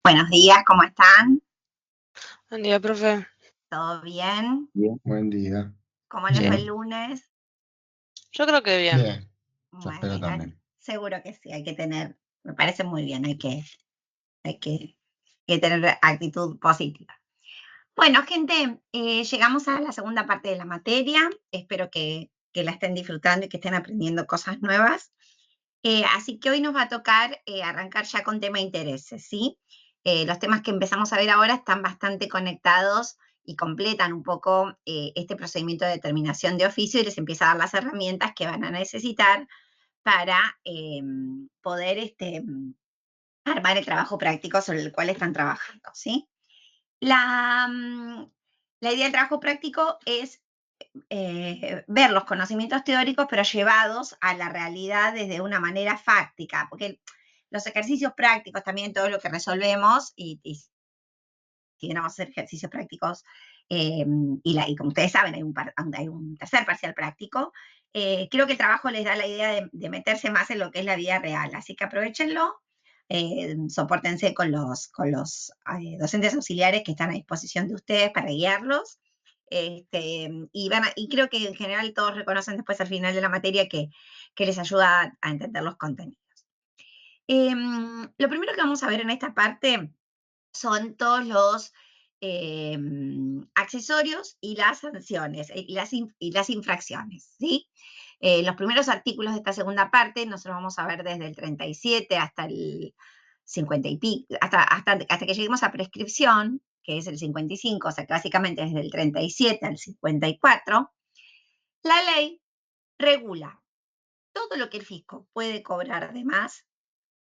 Buenos días, ¿cómo están? Buen día, profe. ¿Todo bien? Bien, buen día. ¿Cómo les fue el Bien, lunes? Yo creo que bien. bien. Yo espero Bueno, también. seguro que sí, hay que tener, me parece muy bien, hay que, que tener actitud positiva. Bueno, gente, llegamos a la segunda parte de la materia. Espero que la estén disfrutando y que estén aprendiendo cosas nuevas. Así que hoy nos va a tocar arrancar ya con tema intereses, ¿sí? Los temas que empezamos a ver ahora están bastante conectados y completan un poco este procedimiento de determinación de oficio y les empieza a dar las herramientas que van a necesitar para poder armar el trabajo práctico sobre el cual están trabajando, ¿sí? La, mm, la idea del trabajo práctico es ver los conocimientos teóricos, pero llevados a la realidad desde una manera fáctica, porque los ejercicios prácticos, también todo lo que resolvemos, y si queremos hacer ejercicios prácticos, y como ustedes saben, hay un tercer parcial práctico, creo que el trabajo les da la idea de meterse más en lo que es la vida real, así que aprovechenlo. Sopórtense con los docentes auxiliares que están a disposición de ustedes para guiarlos. Y creo que en general todos reconocen después al final de la materia que les ayuda a entender los contenidos. Lo primero que vamos a ver en esta parte son todos los accesorios y las sanciones y las infracciones, ¿sí? Los primeros artículos de esta segunda parte nosotros vamos a ver desde el 37 hasta el 50 y pico, hasta que lleguemos a prescripción, que es el 55, o sea que básicamente desde el 37 al 54, la ley regula todo lo que el fisco puede cobrar de más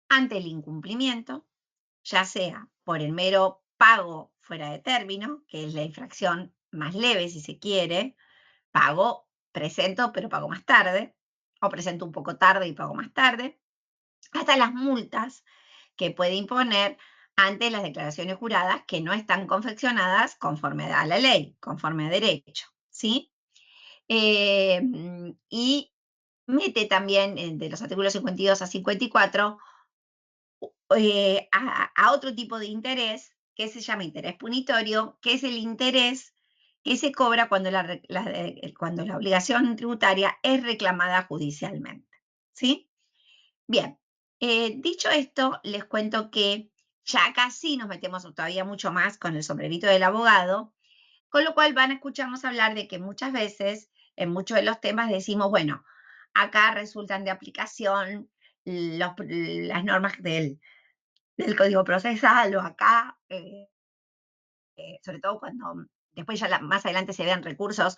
ante el incumplimiento, ya sea por el mero pago fuera de término, que es la infracción más leve si se quiere, pago, presento pero pago más tarde, o presento un poco tarde y pago más tarde, hasta las multas que puede imponer ante las declaraciones juradas que no están confeccionadas conforme a la ley, conforme a derecho, ¿sí? Y mete también de los artículos 52 a 54 a otro tipo de interés que se llama interés punitorio, que es el interés que se cobra cuando la obligación tributaria es reclamada judicialmente. ¿Sí? Bien, dicho esto, les cuento que ya acá sí nos metemos todavía mucho más con el sombrerito del abogado, con lo cual van a escucharnos hablar de que muchas veces, en muchos de los temas, decimos, bueno, acá resultan de aplicación las normas del Código Procesal o acá, sobre todo cuando después ya más adelante se vean recursos,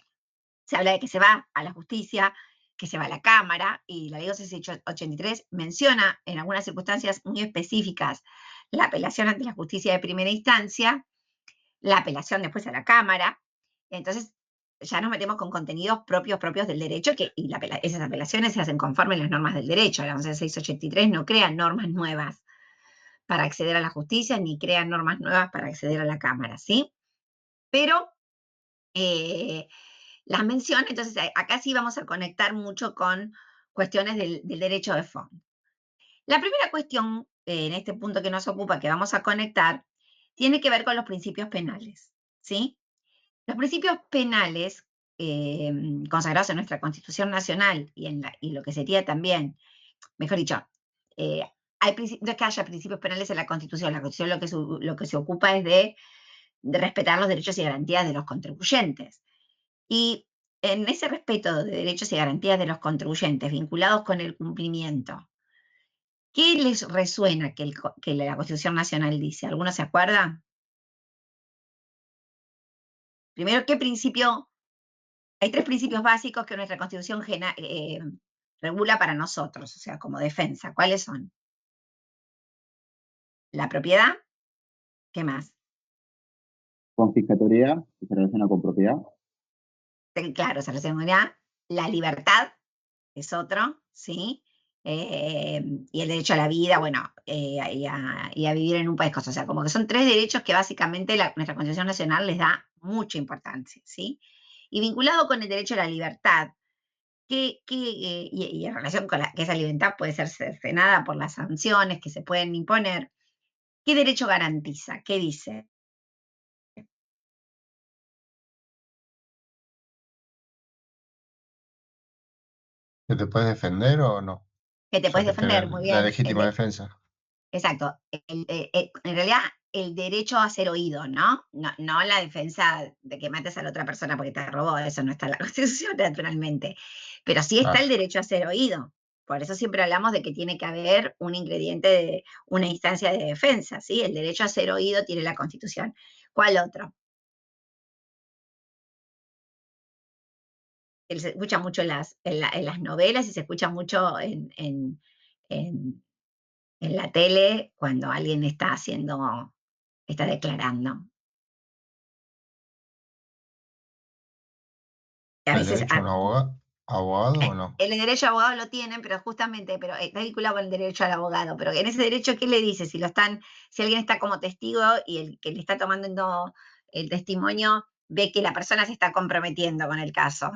se habla de que se va a la justicia, que se va a la Cámara, y la ley 8683 menciona en algunas circunstancias muy específicas la apelación ante la justicia de primera instancia, la apelación después a la Cámara. Entonces ya nos metemos con contenidos propios del derecho esas apelaciones se hacen conforme a las normas del derecho. La 11683 no crea normas nuevas para acceder a la justicia ni crea normas nuevas para acceder a la Cámara, ¿sí? Pero las menciono, entonces acá sí vamos a conectar mucho con cuestiones del derecho de fondo. La primera cuestión en este punto que nos ocupa, que vamos a conectar, tiene que ver con los principios penales, ¿sí? Los principios penales consagrados en nuestra Constitución Nacional y lo que sería también, mejor dicho, eh, no es que haya principios penales en la Constitución. La Constitución lo que se ocupa es de respetar los derechos y garantías de los contribuyentes. Y en ese respeto de derechos y garantías de los contribuyentes vinculados con el cumplimiento, ¿qué les resuena que la Constitución Nacional dice? ¿Alguno se acuerda? Primero, ¿qué principio? Hay tres principios básicos que nuestra Constitución regula para nosotros, o sea, como defensa. ¿Cuáles son? La propiedad, ¿qué más? Confiscatoria, que se relaciona con propiedad. Claro, se resuena la libertad, es otro, ¿sí? Y el derecho a la vida, bueno, y a vivir en un país, o sea, como que son tres derechos que básicamente nuestra Constitución Nacional les da mucha importancia, ¿sí? Y vinculado con el derecho a la libertad, y en relación con que esa libertad puede ser cercenada por las sanciones que se pueden imponer, ¿Qué derecho garantiza? ¿Qué dice? ¿Que te puedes defender o no? Que te O sea, puedes que defender, tener muy la bien. legítima defensa. Exacto. En realidad, el derecho a ser oído, ¿no? No la defensa de que mates a la otra persona porque te robó, eso no está en la Constitución, naturalmente. Pero sí está el Claro. derecho a ser oído. Por eso siempre hablamos de que tiene que haber un ingrediente de una instancia de defensa, ¿sí? El derecho a ser oído tiene la Constitución. ¿Cuál otro? Se escucha mucho en las novelas y se escucha mucho en la tele cuando alguien está declarando. A ¿El veces derecho a un abogado o no? el derecho a abogado lo tienen, pero justamente, pero está vinculado con el derecho al abogado. Pero en ese derecho, ¿qué le dice? Si alguien está como testigo y el que le está tomando el testimonio ve que la persona se está comprometiendo con el caso,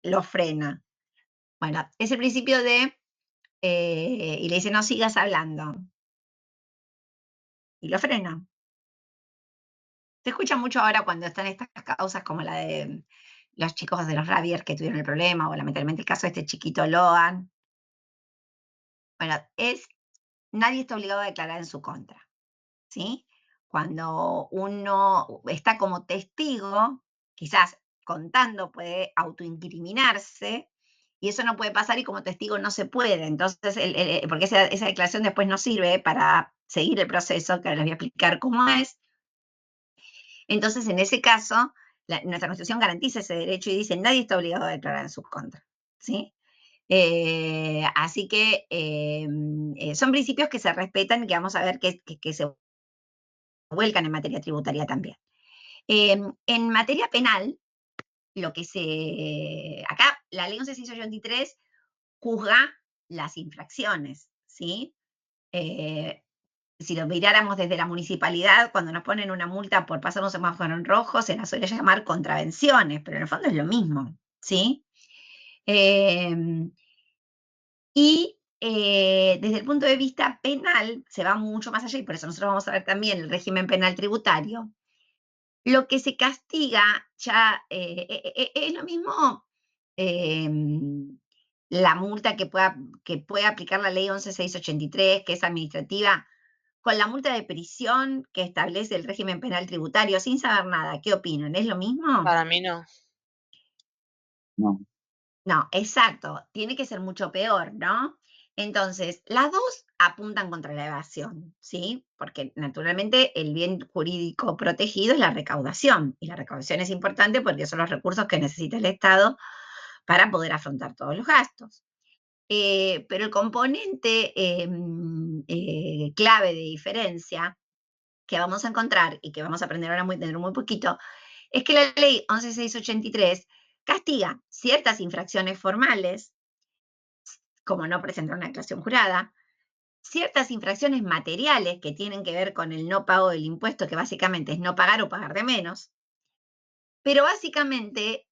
lo frena. Bueno, es el principio y le dice, no sigas hablando. Y lo frena. Se escucha mucho ahora cuando están estas causas como la de los chicos de los Ravier que tuvieron el problema, o lamentablemente el caso de este chiquito Loan. Bueno, nadie está obligado a declarar en su contra, ¿sí? Cuando uno está como testigo, quizás contando puede autoincriminarse, y eso no puede pasar y como testigo no se puede. Entonces, porque esa declaración después no sirve para seguir el proceso, que ahora les voy a explicar cómo es. Entonces, en ese caso, nuestra Constitución garantiza ese derecho y dice, nadie está obligado a declarar en su contra, ¿sí? Así que son principios que se respetan y que vamos a ver que se vuelcan en materia tributaria también. En materia penal, acá la ley 11.683 juzga las infracciones, ¿sí? Si lo miráramos desde la municipalidad, cuando nos ponen una multa por pasar un semáforo en rojo, se las suele llamar contravenciones, pero en el fondo es lo mismo, ¿sí? Desde el punto de vista penal, se va mucho más allá, y por eso nosotros vamos a ver también el régimen penal tributario. Lo que se castiga ya es lo mismo la multa que puede aplicar la ley 11.683, que es administrativa, con la multa de prisión que establece el régimen penal tributario, sin saber nada. ¿Qué opinan? ¿Es lo mismo? Para mí no. No. No, exacto. Tiene que ser mucho peor, ¿no? Entonces, las dos apuntan contra la evasión, ¿sí? Porque naturalmente el bien jurídico protegido es la recaudación, y la recaudación es importante porque son los recursos que necesita el Estado para poder afrontar todos los gastos. Pero el componente clave de diferencia que vamos a encontrar y que vamos a aprender ahora dentro de muy poquito, es que la ley 11.683 castiga ciertas infracciones formales, como no presentar una declaración jurada, ciertas infracciones materiales que tienen que ver con el no pago del impuesto, que básicamente es no pagar o pagar de menos, pero básicamente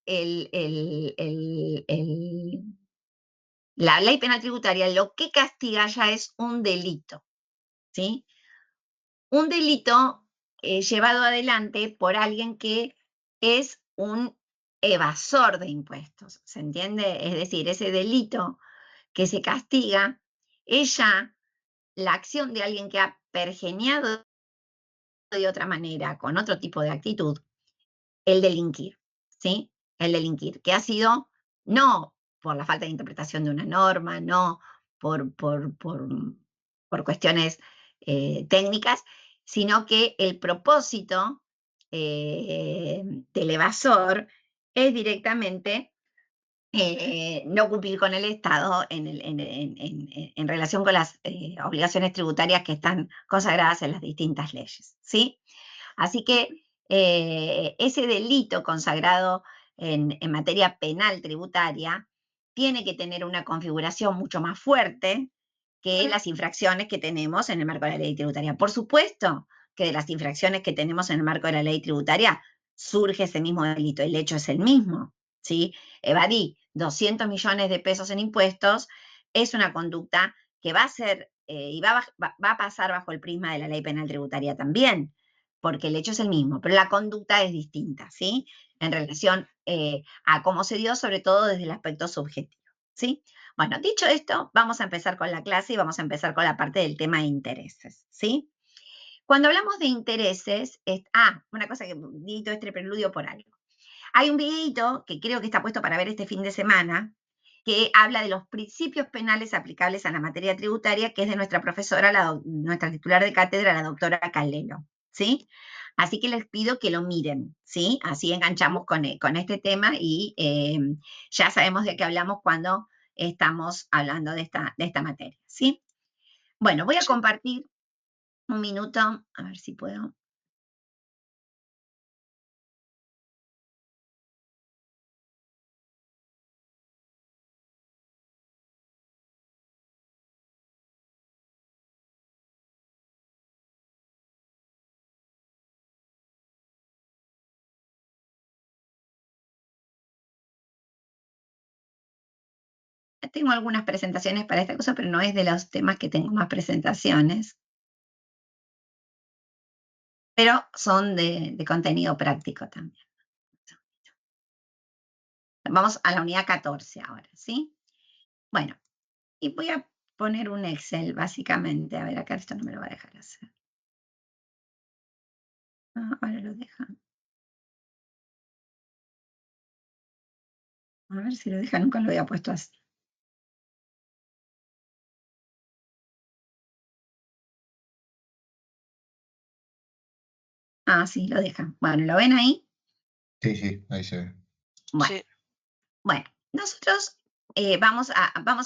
la ley penal tributaria lo que castiga ya es un delito, ¿sí? Un delito llevado adelante por alguien que es un evasor de impuestos, ¿se entiende? Es decir, ese delito que se castiga es ya la acción de alguien que ha pergeñado de otra manera, con otro tipo de actitud, el delinquir, ¿sí? El delinquir, que ha sido no por la falta de interpretación de una norma, no por cuestiones técnicas, sino que el propósito del evasor es directamente no cumplir con el Estado en relación con las obligaciones tributarias que están consagradas en las distintas leyes, ¿sí? Así que ese delito consagrado en materia penal tributaria tiene que tener una configuración mucho más fuerte que las infracciones que tenemos en el marco de la ley tributaria. Por supuesto que de las infracciones que tenemos en el marco de la ley tributaria surge ese mismo delito, el hecho es el mismo, ¿sí? Evadí 200 millones de pesos en impuestos es una conducta que va a ser y va a pasar bajo el prisma de la ley penal tributaria también, porque el hecho es el mismo, pero la conducta es distinta, ¿sí? En relación a cómo se dio, sobre todo desde el aspecto subjetivo, ¿sí? Bueno, dicho esto, vamos a empezar con la clase y vamos a empezar con la parte del tema de intereses, ¿sí? Cuando hablamos de intereses, una cosa que di todo este preludio por algo. Hay un videito que creo que está puesto para ver este fin de semana, que habla de los principios penales aplicables a la materia tributaria, que es de nuestra profesora, nuestra titular de cátedra, la doctora Calelo, ¿sí? Así que les pido que lo miren, ¿sí? Así enganchamos con este tema y ya sabemos de qué hablamos cuando estamos hablando de esta materia, ¿sí? Bueno, voy a compartir un minuto, a ver si puedo. Tengo algunas presentaciones para esta cosa, pero no es de los temas que tengo más presentaciones. Pero son de contenido práctico también. Vamos a la unidad 14 ahora, ¿sí? Bueno, y voy a poner un Excel, básicamente. A ver, acá esto no me lo va a dejar hacer. Ahora lo deja. A ver si lo deja, nunca lo había puesto así. Sí, lo deja. Bueno, ¿lo ven ahí? Sí, ahí se ve. Bueno, Sí. Bueno, nosotros vamos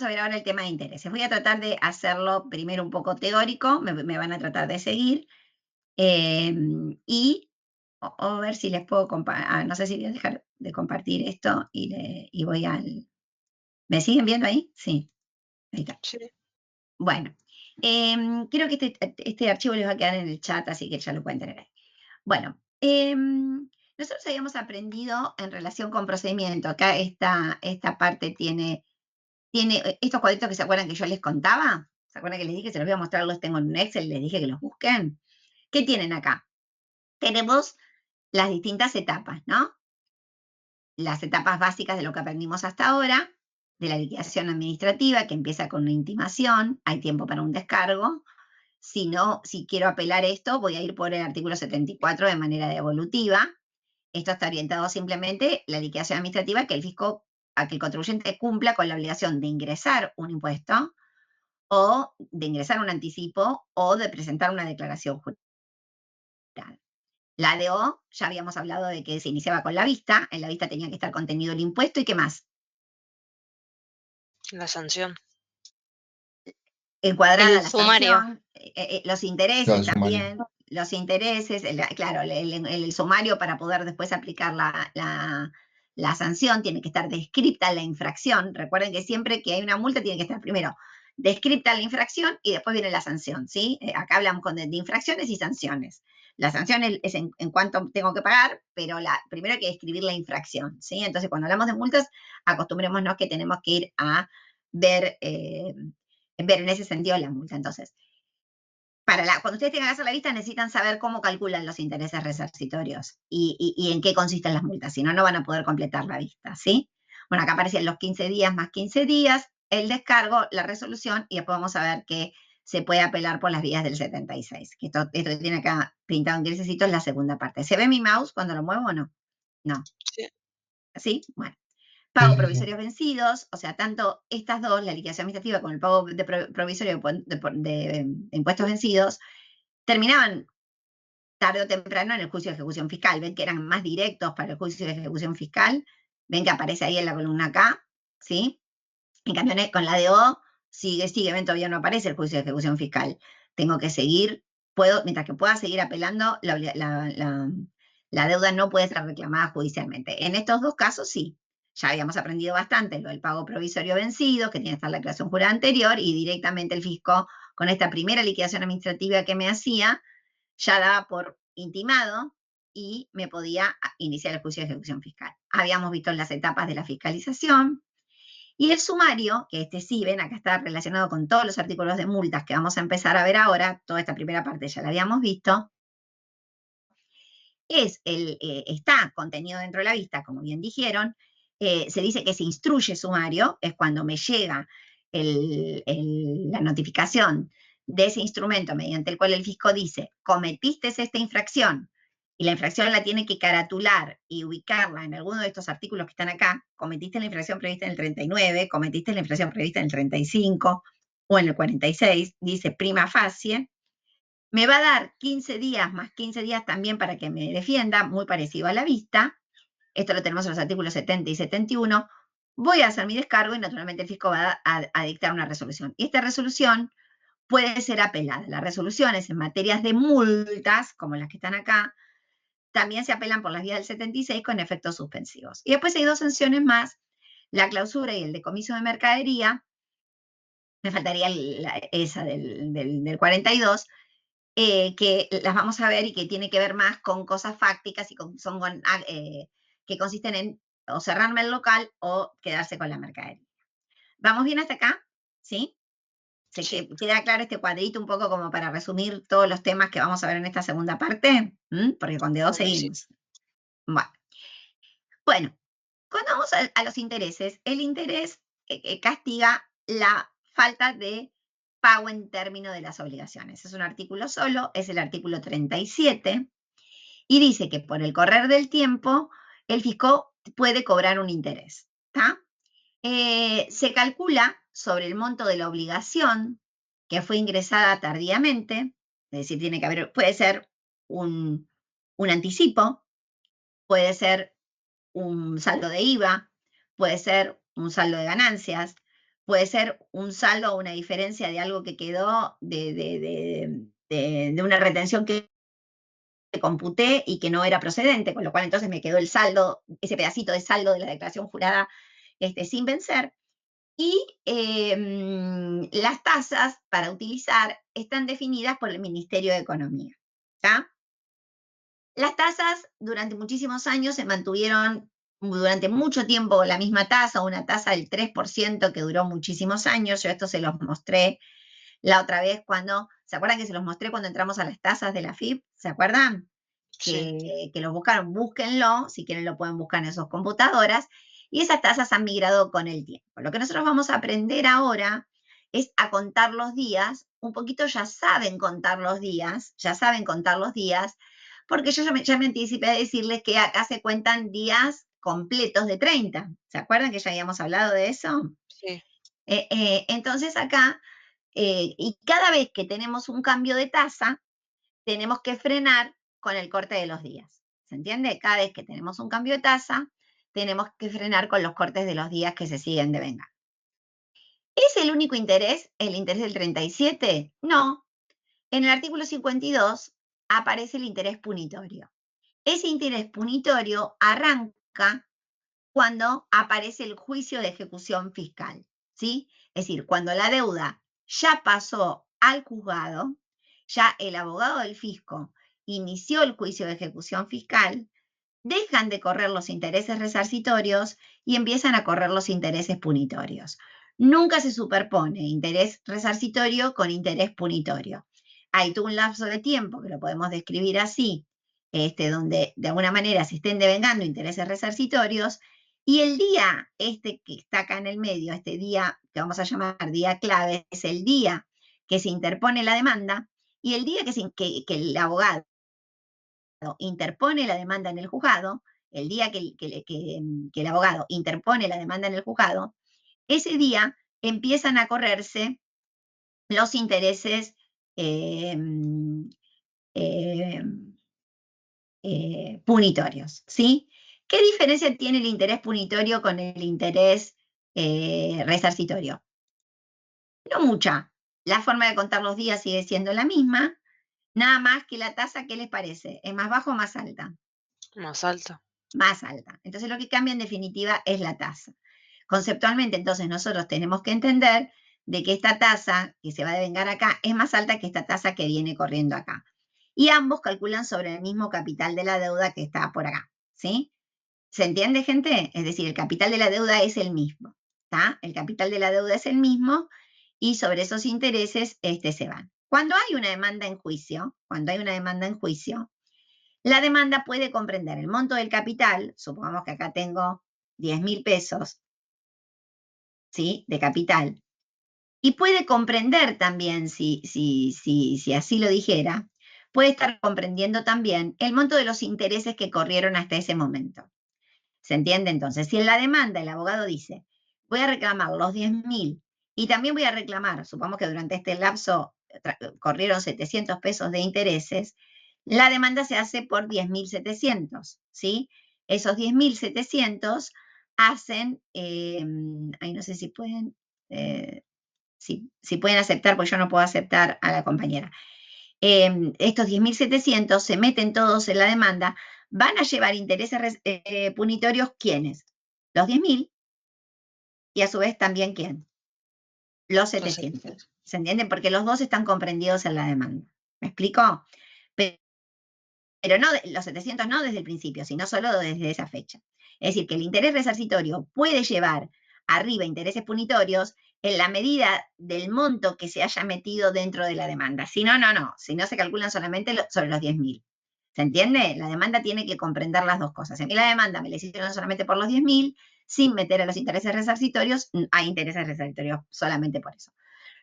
a ver ahora el tema de intereses. Voy a tratar de hacerlo primero un poco teórico, me van a tratar de seguir, y o ver si les puedo compartir, no sé si voy a dejar de compartir esto y voy al... ¿Me siguen viendo ahí? Sí, ahí está. Sí. Bueno, creo que este archivo les va a quedar en el chat, así que ya lo pueden tener ahí. Bueno, nosotros habíamos aprendido en relación con procedimiento. Acá esta parte tiene estos cuadritos que se acuerdan que yo les contaba. ¿Se acuerdan que les dije? Se los voy a mostrar, los tengo en un Excel, les dije que los busquen. ¿Qué tienen acá? Tenemos las distintas etapas, ¿no? Las etapas básicas de lo que aprendimos hasta ahora, de la liquidación administrativa, que empieza con una intimación, hay tiempo para un descargo. Si quiero apelar esto, voy a ir por el artículo 74 de manera devolutiva. Esto está orientado simplemente a la liquidación administrativa, que a que el contribuyente cumpla con la obligación de ingresar un impuesto o de ingresar un anticipo o de presentar una declaración jurada. La ADO, ya habíamos hablado de que se iniciaba con la vista, en la vista tenía que estar contenido el impuesto y ¿qué más? La sanción. Encuadrada El la sumario. sanción, los intereses Claro, el sumario. también, los intereses, claro, el sumario para poder después aplicar la sanción, tiene que estar descripta la infracción. Recuerden que siempre que hay una multa tiene que estar primero descripta la infracción y después viene la sanción, ¿sí? Acá hablamos de infracciones y sanciones. La sanción es en cuánto tengo que pagar, pero primero hay que describir la infracción, ¿sí? Entonces, cuando hablamos de multas, acostumbrémonos que tenemos que ir a ver en ese sentido la multa. Entonces, cuando ustedes tengan que hacer la vista, necesitan saber cómo calculan los intereses resarcitorios y en qué consisten las multas, si no, no van a poder completar la vista, ¿sí? Bueno, acá aparecen los 15 días más 15 días, el descargo, la resolución, y después vamos a ver que se puede apelar por las vías del 76, que esto que tiene acá pintado en grisecito es la segunda parte. ¿Se ve mi mouse cuando lo muevo o no? No. Sí. ¿Sí? Bueno. Pago Sí. provisorios vencidos, o sea, tanto estas dos, la liquidación administrativa como el pago provisorio de impuestos vencidos, terminaban tarde o temprano en el juicio de ejecución fiscal. Ven que eran más directos para el juicio de ejecución fiscal. Ven que aparece ahí en la columna K, ¿sí? En cambio, con la DO, sigue, ven, todavía no aparece el juicio de ejecución fiscal. Tengo que seguir, mientras que pueda seguir apelando, la deuda no puede ser reclamada judicialmente. En estos dos casos, sí. Ya habíamos aprendido bastante lo del pago provisorio vencido, que tiene que estar la declaración jurada anterior, y directamente el fisco, con esta primera liquidación administrativa que me hacía, ya daba por intimado y me podía iniciar el juicio de ejecución fiscal. Habíamos visto las etapas de la fiscalización, Y el sumario, que este sí, ven, acá está relacionado con todos los artículos de multas que vamos a empezar a ver ahora, toda esta primera parte ya la habíamos visto, está contenido dentro de la vista, como bien dijeron. Se dice que se instruye sumario, es cuando me llega la notificación de ese instrumento mediante el cual el fisco dice, cometiste esta infracción, y la infracción la tiene que caratular y ubicarla en alguno de estos artículos que están acá. Cometiste la infracción prevista en el 39, cometiste la infracción prevista en el 35 o en el 46, dice prima facie. Me va a dar 15 días más 15 días también para que me defienda, muy parecido a la vista. Esto lo tenemos en los artículos 70 y 71. Voy a hacer mi descargo y naturalmente el fisco va a dictar una resolución. Y esta resolución puede ser apelada. Las resoluciones en materias de multas, como las que están acá, también se apelan por las vías del 76 con efectos suspensivos. Y después hay dos sanciones más, la clausura y el decomiso de mercadería. Me faltaría esa del 42, que las vamos a ver y que tiene que ver más con cosas fácticas y que consisten en o cerrarme el local o quedarse con la mercadería. ¿Vamos bien hasta acá? ¿Sí? Sí. ¿Queda claro este cuadrito un poco como para resumir todos los temas que vamos a ver en esta segunda parte? Porque con D2 Obvio, sí. seguimos. Bueno, cuando vamos a los intereses, el interés castiga la falta de pago en términos de las obligaciones. Es un artículo solo, es el artículo 37, y dice que por el correr del tiempo el fisco puede cobrar un interés. Se calcula sobre el monto de la obligación que fue ingresada tardíamente, es decir, tiene que haber, puede ser un anticipo, puede ser un saldo de IVA, puede ser un saldo de ganancias, puede ser un saldo o una diferencia de algo que quedó de una retención que computé y que no era procedente, con lo cual entonces me quedó el saldo, ese pedacito de saldo de la declaración jurada sin vencer. Y las tasas para utilizar están definidas por el Ministerio de Economía. ¿Está? Las tasas durante muchísimos años se mantuvieron durante mucho tiempo la misma tasa, una tasa del 3% que duró muchísimos años. Yo esto se los mostré la otra vez ¿se acuerdan que se los mostré cuando entramos a las tasas de la FIP? ¿Se acuerdan? Sí. Que lo buscaron, búsquenlo, si quieren lo pueden buscar en sus computadoras, y esas tasas han migrado con el tiempo. Lo que nosotros vamos a aprender ahora es a contar los días, un poquito ya saben contar los días, porque yo ya me anticipé a decirles que acá se cuentan días completos de 30. ¿Se acuerdan que ya habíamos hablado de eso? Sí. Entonces acá, y cada vez que tenemos un cambio de tasa, tenemos que frenar con el corte de los días. ¿Se entiende? Cada vez que tenemos un cambio de tasa, tenemos que frenar con los cortes de los días que se siguen devengando. ¿Es el único interés el interés del 37? No. En el artículo 52 aparece el interés punitorio. Ese interés punitorio arranca cuando aparece el juicio de ejecución fiscal, ¿sí? Es decir, cuando la deuda ya pasó al juzgado, ya el abogado del fisco inició el juicio de ejecución fiscal, dejan de correr los intereses resarcitorios y empiezan a correr los intereses punitorios. Nunca se superpone interés resarcitorio con interés punitorio. Hay todo un lapso de tiempo, que lo podemos describir así, donde de alguna manera se estén devengando intereses resarcitorios, y el día que está acá en el medio, este día que vamos a llamar día clave, es el día que se interpone la demanda, y el día que el abogado interpone la demanda en el juzgado, el día que el abogado interpone la demanda en el juzgado, ese día empiezan a correrse los intereses punitorios, ¿sí? ¿Qué diferencia tiene el interés punitorio con el interés resarcitorio? No mucha. La forma de contar los días sigue siendo la misma, nada más que la tasa, ¿qué les parece? ¿Es más baja o más alta? Más alta. Más alta. Entonces lo que cambia en definitiva es la tasa. Conceptualmente, entonces nosotros tenemos que entender de que esta tasa que se va a devengar acá es más alta que esta tasa que viene corriendo acá. Y ambos calculan sobre el mismo capital de la deuda que está por acá, ¿sí? ¿Se entiende, gente? Es decir, el capital de la deuda es el mismo. ¿está? El capital de la deuda es el mismo y sobre esos intereses se van. Cuando hay una demanda en juicio, la demanda puede comprender el monto del capital, supongamos que acá tengo 10.000 pesos, ¿sí? De capital, y puede comprender también, si así lo dijera, puede estar comprendiendo también el monto de los intereses que corrieron hasta ese momento. ¿Se entiende? Entonces, si en la demanda el abogado dice, voy a reclamar los 10.000 y también voy a reclamar, supongamos que durante este lapso corrieron 700 pesos de intereses, la demanda se hace por 10.700, ¿sí? Esos 10.700 hacen, ahí no sé si pueden, si pueden aceptar, porque yo no puedo aceptar a la compañera. Estos 10.700 se meten todos en la demanda, van a llevar intereses punitorios, ¿quiénes? Los 10.000 y a su vez también, ¿quién? Los 700. ¿Se entienden? Porque los dos están comprendidos en la demanda. ¿Me explico? Pero no, los 700 no desde el principio, sino solo desde esa fecha. Es decir, que el interés resarcitorio puede llevar arriba intereses punitorios en la medida del monto que se haya metido dentro de la demanda. Si no, no. Si no, se calculan solamente sobre los 10.000. ¿Se entiende? La demanda tiene que comprender las dos cosas. A mí la demanda me la hicieron solamente por los 10.000, sin meter a los intereses resarcitorios, hay intereses resarcitorios solamente por eso.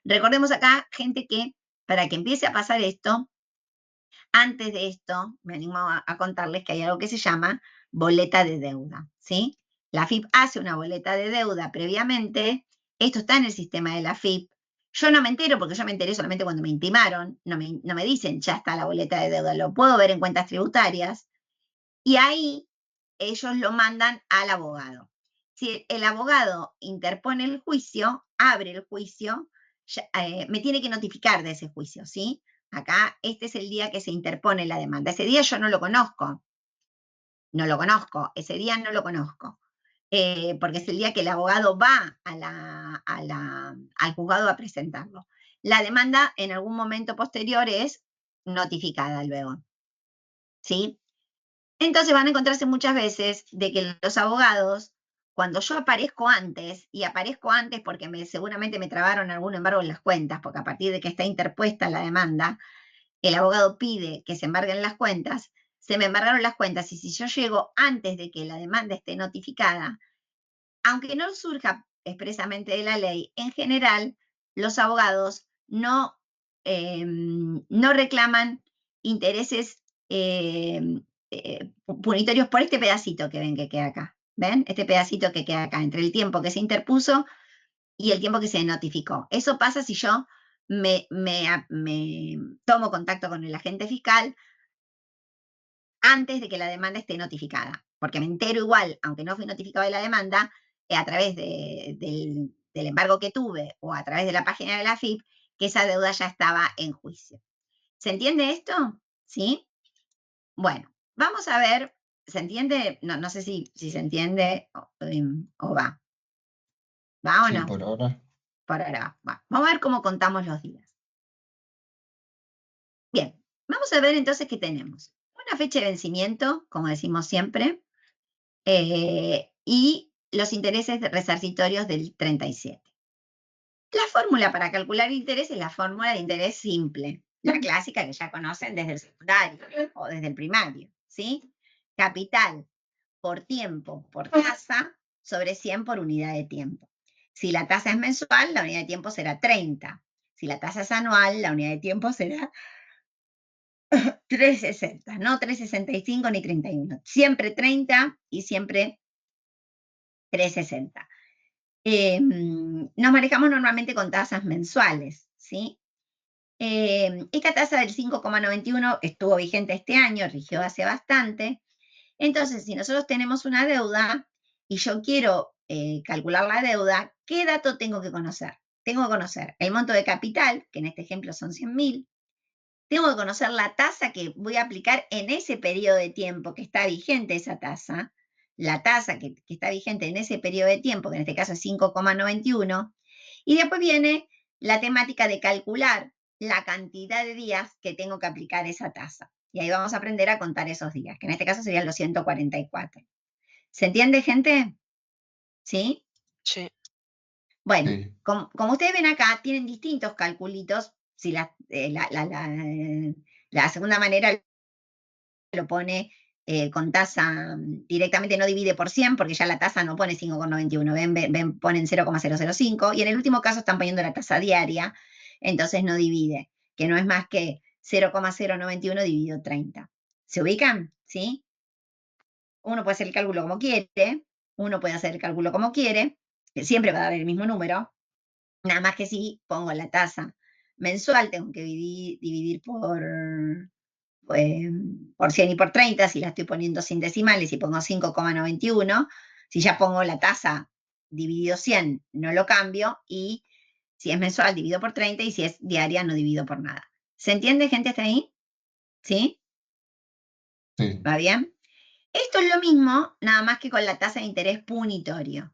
Recordemos acá, gente, que para que empiece a pasar esto, antes de esto, me animo a contarles que hay algo que se llama boleta de deuda, ¿sí? La AFIP hace una boleta de deuda previamente, esto está en el sistema de la AFIP. Yo no me entero porque yo me enteré solamente cuando me intimaron, no me dicen ya está la boleta de deuda, lo puedo ver en cuentas tributarias y ahí ellos lo mandan al abogado. Si el abogado interpone el juicio, abre el juicio, me tiene que notificar de ese juicio, ¿sí? Acá, este es el día que se interpone la demanda. Ese día yo no lo conozco, ese día no lo conozco, porque es el día que el abogado va al juzgado a presentarlo. La demanda en algún momento posterior es notificada luego, ¿sí? Entonces van a encontrarse muchas veces de que los abogados, cuando yo aparezco antes, y aparezco antes porque seguramente me trabaron algún embargo en las cuentas, porque a partir de que está interpuesta la demanda, el abogado pide que se embarguen las cuentas, se me embargaron las cuentas, y si yo llego antes de que la demanda esté notificada, aunque no surja expresamente de la ley, en general los abogados no reclaman intereses punitorios por este pedacito que ven que queda acá. ¿Ven? Este pedacito que queda acá, entre el tiempo que se interpuso y el tiempo que se notificó. Eso pasa si yo me tomo contacto con el agente fiscal antes de que la demanda esté notificada, porque me entero igual, aunque no fui notificado de la demanda, a través del embargo que tuve o a través de la página de la AFIP, que esa deuda ya estaba en juicio. ¿Se entiende esto? ¿Sí? Bueno, vamos a ver, ¿se entiende? No sé si se entiende o va. ¿Va o Sí, no? por ahora. Por ahora va. Vamos a ver cómo contamos los días. Bien, vamos a ver entonces qué tenemos. Una fecha de vencimiento, como decimos siempre, y los intereses resarcitorios del 37. La fórmula para calcular interés es la fórmula de interés simple, la clásica que ya conocen desde el secundario o desde el primario, ¿sí? Capital por tiempo por tasa sobre 100 por unidad de tiempo. Si la tasa es mensual, la unidad de tiempo será 30. Si la tasa es anual, la unidad de tiempo será 360, no 365 ni 31. Siempre 30 y siempre 360. Nos manejamos normalmente con tasas mensuales, ¿sí? Esta tasa del 5,91 estuvo vigente este año, rigió hace bastante. Entonces, si nosotros tenemos una deuda y yo quiero calcular la deuda, ¿qué dato tengo que conocer? Tengo que conocer el monto de capital, que en este ejemplo son 100.000. Tengo que conocer la tasa que voy a aplicar en ese periodo de tiempo que está vigente esa tasa, la tasa que está vigente en ese periodo de tiempo, que en este caso es 5,91, y después viene la temática de calcular la cantidad de días que tengo que aplicar esa tasa. Y ahí vamos a aprender a contar esos días, que en este caso serían los 144. ¿Se entiende, gente? ¿Sí? Sí. Bueno, Sí, como ustedes ven acá, tienen distintos calculitos. Si la segunda manera lo pone con tasa directamente, no divide por 100, porque ya la tasa no pone 5,91, ponen 0,005, y en el último caso están poniendo la tasa diaria, entonces no divide, que no es más que 0,091 dividido 30. ¿Se ubican? ¿Sí? Uno puede hacer el cálculo como quiere, uno puede hacer el cálculo como quiere, que siempre va a dar el mismo número, nada más que si pongo la tasa mensual, tengo que dividir por 100 y por 30, si la estoy poniendo sin decimales y pongo 5,91, si ya pongo la tasa dividido 100, no lo cambio, y si es mensual, divido por 30, y si es diaria, no divido por nada. ¿Se entiende, gente, hasta ahí? ¿Sí? sí, ¿Va bien? Esto es lo mismo, nada más que con la tasa de interés punitorio,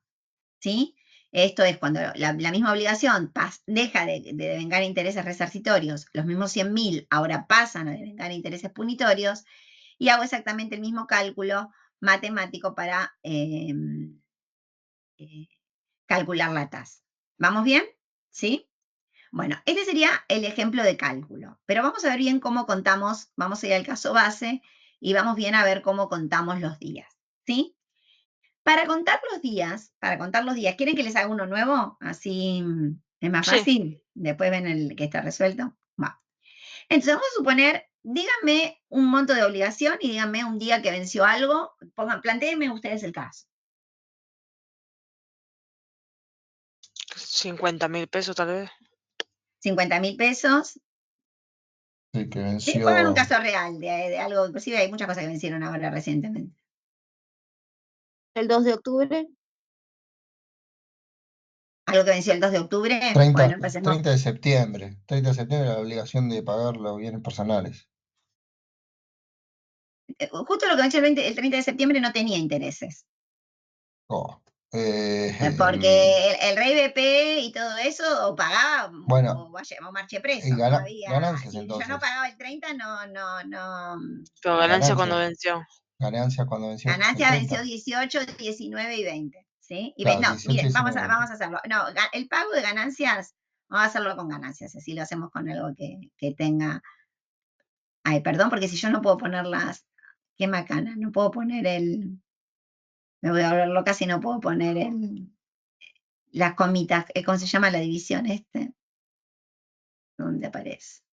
¿sí? Esto es cuando la misma obligación deja de devengar intereses resarcitorios, los mismos 100.000 ahora pasan a devengar intereses punitorios, y hago exactamente el mismo cálculo matemático para calcular la tasa. ¿Vamos bien? ¿Sí? Bueno, este sería el ejemplo de cálculo, pero vamos a ver bien cómo contamos, vamos a ir al caso base y vamos bien a ver cómo contamos los días, ¿sí? Para contar los días, ¿quieren que les haga uno nuevo? Así es más Sí. fácil. Después ven el que está resuelto. Va. Entonces vamos a suponer, díganme un monto de obligación y díganme un día que venció algo. Plantéenme ustedes el caso. 50.000 pesos tal vez. 50.000 pesos. sí, que Sí, pongan un venció caso real de algo, inclusive hay muchas cosas que vencieron ahora recientemente. El 2 de octubre, Algo que venció el 2 de octubre. 30, Bueno, empecemos. 30 de septiembre. 30 de septiembre la obligación de pagar los bienes personales. Justo lo que venció el 30 de septiembre no tenía intereses. Oh, Porque el rey BP y todo eso o pagaba bueno, o marché preso, no había. ganancias Si yo no entonces. pagaba el 30, no. Pero ganancia cuando Ganancias. venció. Ganancias cuando venció el Ganancia venció 30. 18, 19 y 20. ¿Sí? Claro, No, 18, miren, vamos 19, a, 20. vamos a hacerlo. No, el pago de ganancias, vamos a hacerlo con ganancias, así lo hacemos con algo que tenga. Ay, perdón, porque si yo no puedo poner qué macana, no puedo poner me voy a volver loca si no puedo poner las comitas, ¿cómo se llama la división este? ¿Dónde aparece?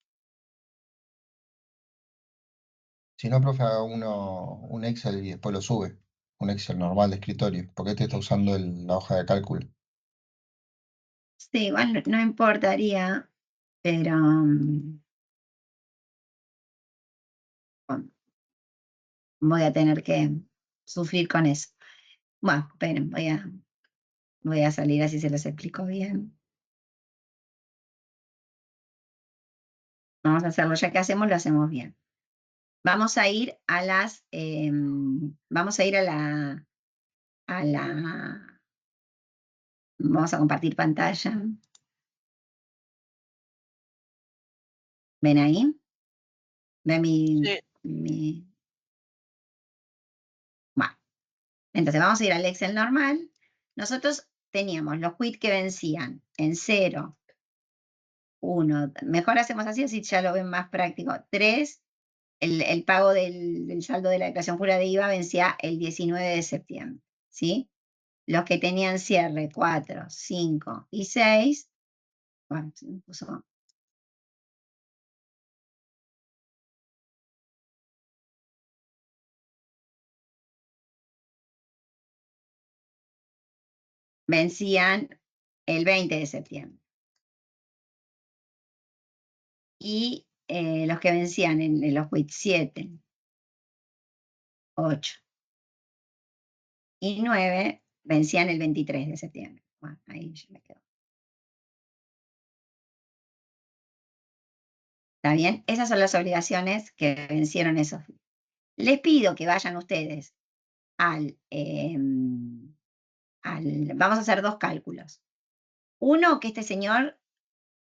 Si no, profe, haga un Excel y después lo sube. Un Excel normal de escritorio. Porque este está usando la hoja de cálculo. Sí, igual no importaría, pero bueno, voy a tener que sufrir con eso. Bueno, esperen, voy a salir así se los explico bien. Vamos a hacerlo, ya que hacemos, lo hacemos bien. Vamos a ir a vamos a ir vamos a compartir pantalla. ¿Ven ahí? ¿Ven Sí. Bueno, entonces vamos a ir al Excel normal. Nosotros teníamos los quits que vencían en 0, 1, mejor hacemos así ya lo ven más práctico. 3, el pago del saldo de la declaración jurada de IVA vencía el 19 de septiembre, ¿sí? Los que tenían cierre 4, 5 y 6, bueno, se me puso vencían el 20 de septiembre. Y los que vencían en los quits 7, 8 y 9 vencían el 23 de septiembre. Bueno, ahí ya me quedo. ¿Está bien? Esas son las obligaciones que vencieron esos. Les pido que vayan ustedes vamos a hacer dos cálculos. Uno, que este señor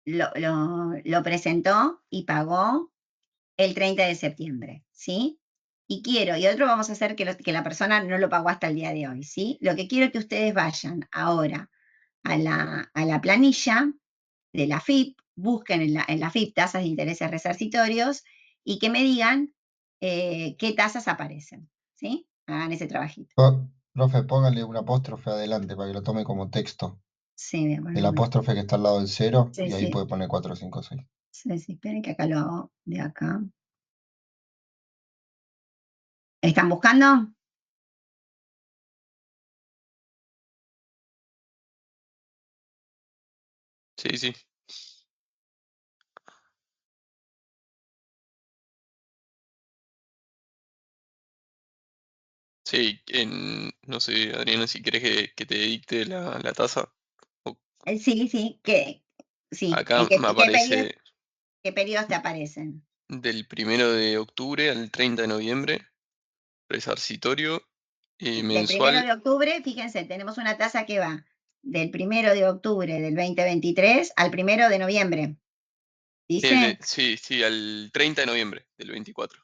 lo presentó y pagó el 30 de septiembre, ¿sí? Y otro vamos a hacer que la persona no lo pagó hasta el día de hoy, ¿sí? Lo que quiero es que ustedes vayan ahora a la planilla de la FIP, busquen en la FIP tasas de intereses resarcitorios y que me digan qué tasas aparecen, ¿sí? Hagan ese trabajito. Profe, póngale un apóstrofe adelante para que lo tome como texto. Sí, voy a poner El apóstrofe que está al lado del 0 Sí, y ahí sí. puede poner 4, 5, 6. Sí, esperen que acá lo hago de acá. ¿Están buscando? Sí, sí. Sí, no sé, Adriana, si querés que te dicte la tasa. Sí, sí. Acá me aparece ¿Qué periodos te aparecen? del 1 de octubre al 30 de noviembre, resarcitorio Del 1 mensual. de octubre, fíjense, tenemos una tasa que va del 1 de octubre del 2023 al 1 de noviembre. ¿Dice? Sí, al 30 de noviembre del 24.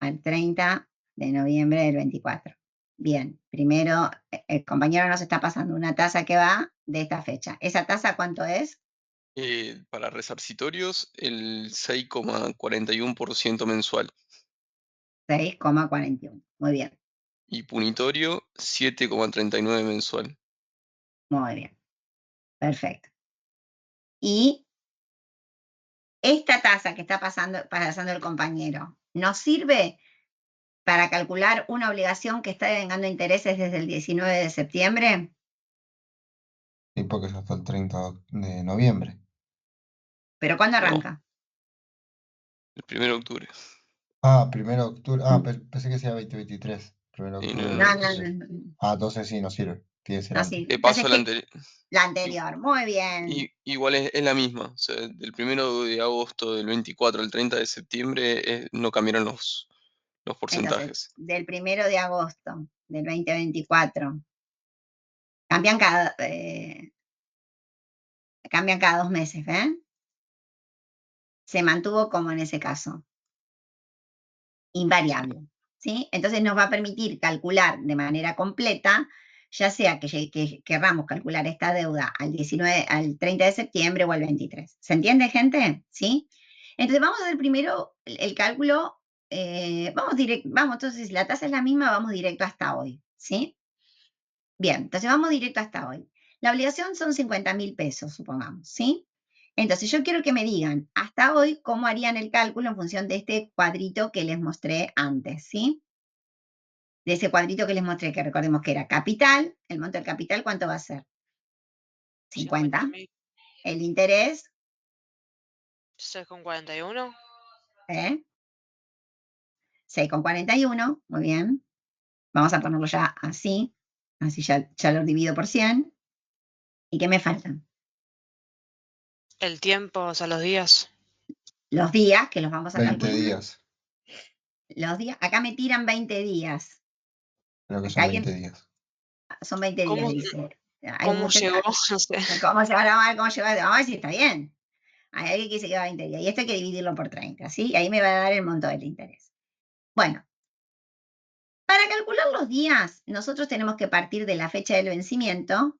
Al 30 de noviembre del 24. Bien, primero el compañero nos está pasando una tasa que va de esta fecha. ¿Esa tasa cuánto es? Para resarcitorios, el 6,41% mensual. 6,41. Muy bien, Y punitorio, 7,39 mensual. muy bien. Perfecto. Y esta tasa que está pasando el compañero, ¿nos sirve para calcular una obligación que está devengando intereses desde el 19 de septiembre? Sí, porque es hasta el 30 de noviembre. ¿Pero cuándo No, arranca? el 1 de octubre. Ah, 1 de octubre. Ah, pensé que sea 2023. 1 de Sí, octubre del No, no, 23. no, no, Ah, entonces sí, no sirve. Tiene que ser no antes. sirve. De Entonces, paso, la anterior, muy bien. igual es la misma. O sea, del 1 de agosto del 24 al 30 de septiembre no cambiaron los Entonces, porcentajes. del 1 de agosto del 2024, cambian cambian cada 2 meses, ¿ven? Se mantuvo como en ese caso, invariable, ¿sí? Entonces nos va a permitir calcular de manera completa, ya sea que querramos calcular esta deuda al 30 de septiembre o al 23. ¿Se entiende, gente? ¿Sí? Entonces vamos a hacer primero el cálculo, vamos, entonces la tasa es la misma, vamos directo hasta hoy, ¿sí? Bien, entonces vamos directo hasta hoy. La obligación son 50.000 pesos, supongamos, ¿sí? Entonces yo quiero que me digan hasta hoy cómo harían el cálculo en función de este cuadrito que les mostré antes, ¿sí? De ese cuadrito que les mostré, que recordemos que era capital, el monto del capital, ¿cuánto va a ser? 50. 50.000, El interés, 6,41. 6,41, muy bien. Vamos a ponerlo ya así ya lo divido por 100. ¿Y qué me faltan? El tiempo, o sea, los días. Los días, que los vamos a 20 calcular. días. Los días, acá me tiran 20 días. Creo que Acá son 20 días. son 20 ¿Cómo, días, dice. Hay un cómo muchacho, llegó? No sé. ¿cómo se va a ver cómo llegó? Vamos a ver si está bien. Hay alguien que dice que va 20 días. Y esto hay que dividirlo por 30, ¿sí? Y ahí me va a dar el monto del interés. Bueno, para calcular los días, nosotros tenemos que partir de la fecha del vencimiento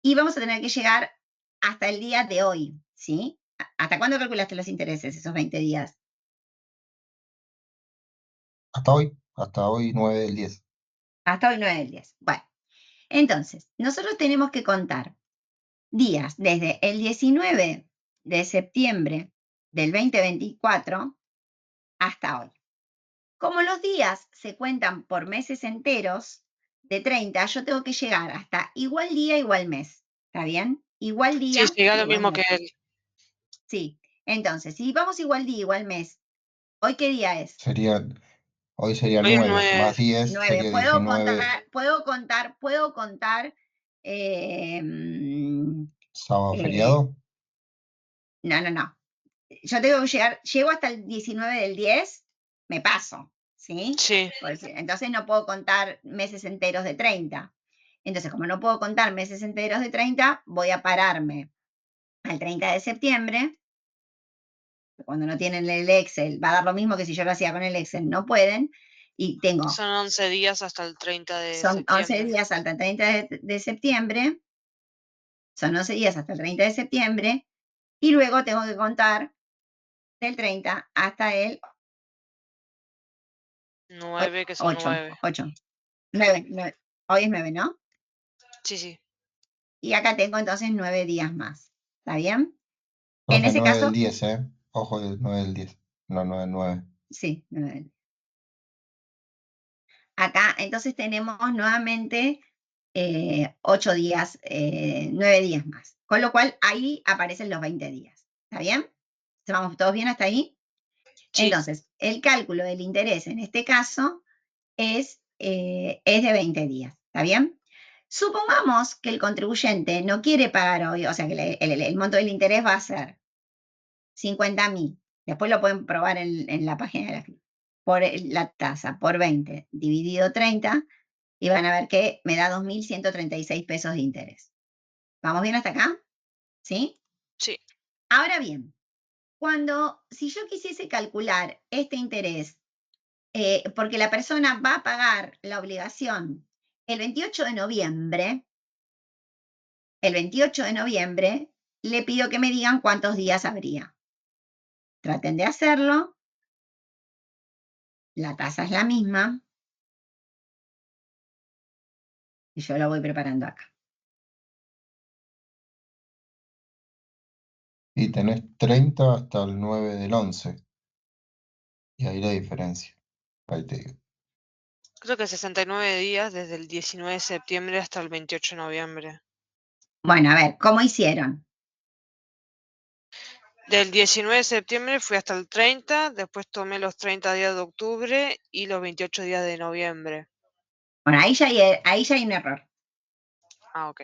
y vamos a tener que llegar hasta el día de hoy, ¿sí? ¿Hasta cuándo calculaste los intereses, esos 20 días? Hasta hoy 9 del 10. Hasta hoy 9 del 10. Bueno, entonces, nosotros tenemos que contar días desde el 19 de septiembre del 2024 hasta hoy. Como los días se cuentan por meses enteros de 30, yo tengo que llegar hasta igual día, igual mes. ¿Está bien? Igual Sí, día, llega lo igual mismo que mes. él. Sí. Entonces, si vamos igual día, igual mes, ¿hoy qué día es? Hoy sería Hoy es 9, 9. más 10 9. sería 19, Puedo contar. No. sábado feriado. Yo tengo que llego hasta el 19 del 10, me paso, ¿sí? Sí, Pues, entonces no puedo contar meses enteros de 30. Entonces, como no puedo contar meses enteros de 30, voy a pararme al 30 de septiembre. Cuando no tienen el Excel, va a dar lo mismo que si yo lo hacía con el Excel, no pueden. Y tengo, Son 11 días hasta el 30 de son 11 septiembre. días hasta el 30 de septiembre, son 11 días hasta el 30 de septiembre, y luego tengo que contar del 30 hasta el 9, que son 9. 9. Hoy es 9, ¿no? Sí, sí. Y acá tengo entonces 9 días más. ¿Está bien? En Profe, ese 9 del caso, 10, ¿eh? Ojo, del 9 del 10. No, 9 del 9. sí, 9. Acá entonces tenemos nuevamente 8 días, 9 días más. Con lo cual ahí aparecen los 20 días. ¿Está bien? ¿Vamos todos bien hasta ahí? Sí. Entonces, el cálculo del interés en este caso es de 20 días. ¿Está bien? Supongamos que el contribuyente no quiere pagar hoy, o sea que el monto del interés va a ser 50.000. Después lo pueden probar en la página de la FIP. Por la tasa, por 20 dividido 30, y van a ver que me da 2.136 pesos de interés. ¿Vamos bien hasta acá? ¿Sí? Sí. Ahora bien, si yo quisiese calcular este interés, porque la persona va a pagar la obligación el 28 de noviembre, le pido que me digan cuántos días habría. Traten de hacerlo. La tasa es la misma. Y yo lo voy preparando acá. Y tenés 30 hasta el 9 del 11. Y ahí la diferencia. Ahí te digo. Creo que 69 días desde el 19 de septiembre hasta el 28 de noviembre. Bueno, a ver, ¿cómo hicieron? Del 19 de septiembre fui hasta el 30, después tomé los 30 días de octubre y los 28 días de noviembre. Bueno, ahí ya hay un error. Ah, ok.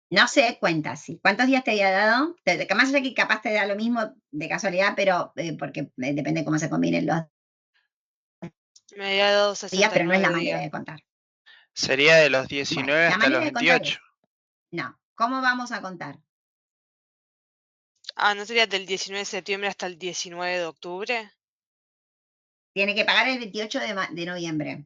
No se cuenta así. ¿Cuántos días te había dado? Que más allá que capaz te da lo mismo de casualidad, pero porque depende cómo se combinen los Me había dado días, pero no es la 69 manera días. de contar. Sería de los Bueno, 19 la hasta manera los de contar 28. no. ¿Cómo vamos a contar? Ah, ¿no sería del 19 de septiembre hasta el 19 de octubre? Tiene que pagar el 28 de noviembre.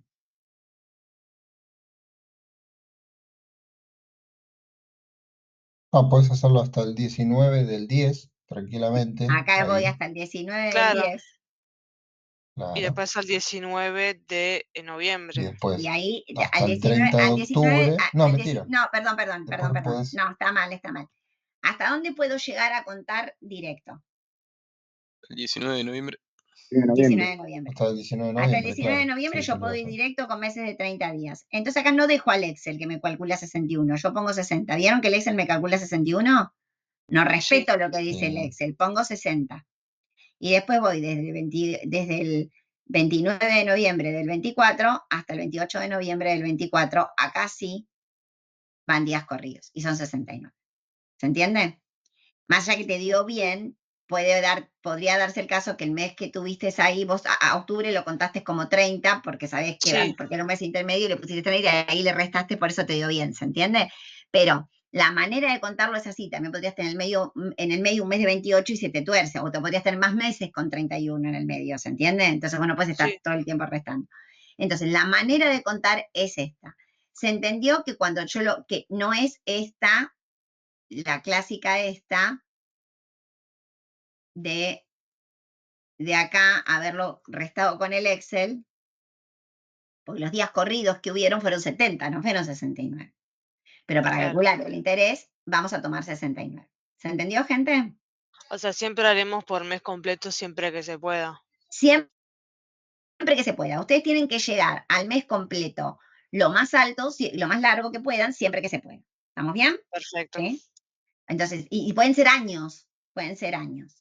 Ah, podés hacerlo hasta el 19 del 10, tranquilamente. Acá voy Ahí, hasta el 19 del Claro. 10. Y claro. después al 19 de Y noviembre. después, Y ahí, hasta al el 19, 30 de al 19, octubre. No, mentira. no, perdón. Después podés. No, está mal. ¿Hasta dónde puedo llegar a contar directo? El 19 de noviembre. 19 de noviembre. Hasta el 19 de Hasta el noviembre, 19 de claro. noviembre Sí, yo sí, puedo lo ir sé. directo con meses de 30 días. Entonces acá no dejo al Excel que me calcula 61, yo pongo 60. ¿Vieron que el Excel me calcula 61? No respeto lo que dice el Sí. Excel, pongo 60. Y después voy desde el 29 de noviembre del 24 hasta el 28 de noviembre del 24. Acá sí van días corridos y son 69. ¿Se entiende? Más allá que te digo bien, podría darse el caso que el mes que tuviste ahí, vos a octubre lo contaste como 30, porque sabés que Sí. porque era un mes intermedio y le pusiste 30 y ahí le restaste, por eso te dio bien, ¿se entiende? Pero la manera de contarlo es así, también podrías tener en el medio un mes de 28 y se te tuerce, o te podrías tener más meses con 31 en el medio, ¿se entiende? Entonces, bueno, puedes estar Sí. todo el tiempo restando. Entonces, la manera de contar es esta. Se entendió que cuando que no es esta, la clásica esta, de acá haberlo restado con el Excel, porque los días corridos que hubieron fueron 70, no fueron 69. Pero para Claro. calcular el interés vamos a tomar 69. ¿Se entendió, gente? O sea, siempre haremos por mes completo siempre que se pueda. Siempre que se pueda. Ustedes tienen que llegar al mes completo lo más alto, lo más largo que puedan, siempre que se pueda. ¿Estamos bien? Perfecto. ¿Sí? Entonces, y pueden ser años,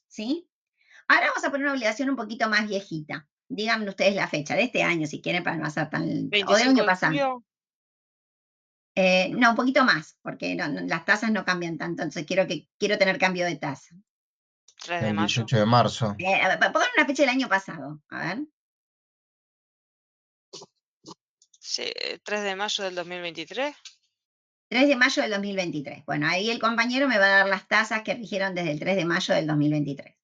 ¿sí? Ahora vamos a poner una obligación un poquito más viejita. Díganme ustedes la fecha de este año, si quieren, para no hacer tan... O del 25 año de pasado. julio. No, un poquito más, porque las tasas no cambian tanto, entonces quiero tener cambio de tasa. 3 de El mayo. 18 de marzo. Pongan una fecha del año pasado, a ver. Sí, 3 de mayo del 2023. 3 de mayo del 2023. Bueno, ahí el compañero me va a dar las tasas que rigieron desde el 3 de mayo del 2023.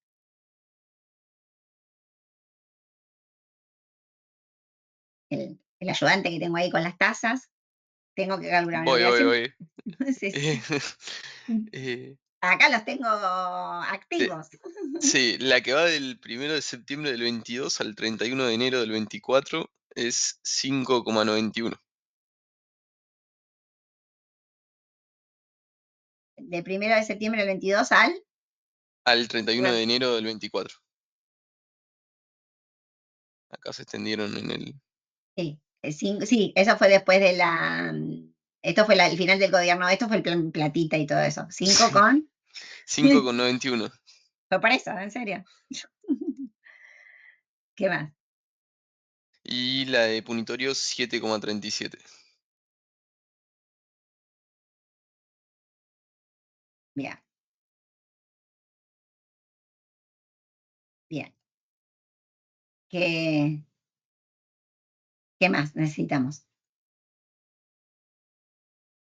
el ayudante que tengo ahí con las tasas, tengo que calcular una Voy. obligación. Sí, Eh, sí. eh, Acá los tengo activos. sí, la que va del 1 de septiembre del 22 al 31 de enero del 24 es 5,91. Del 1 de septiembre del 22 al... Al 31 de enero del 24. Acá se extendieron en el... Sí, sí, eso fue después de la... Esto fue el final del gobierno, esto fue el plan platita y todo eso. 5 con... 5,91. Fue por eso, en serio. ¿Qué más? Y la de punitorio 7,37. Bien. Bien. ¿Qué más necesitamos?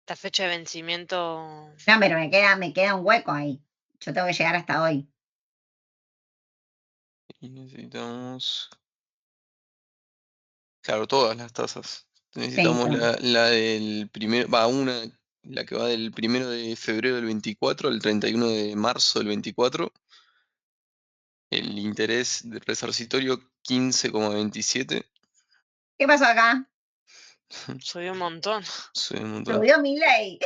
La fecha de vencimiento. No, pero me queda un hueco ahí. Yo tengo que llegar hasta hoy. Y necesitamos... Claro, todas las tasas. Necesitamos todas. la del primero... la que va del 1 de febrero del 24 al 31 de marzo del 24. El interés del resarcitorio 15,27. ¿Qué pasó acá? Subió un montón. Sube un montón. Subió mi ley.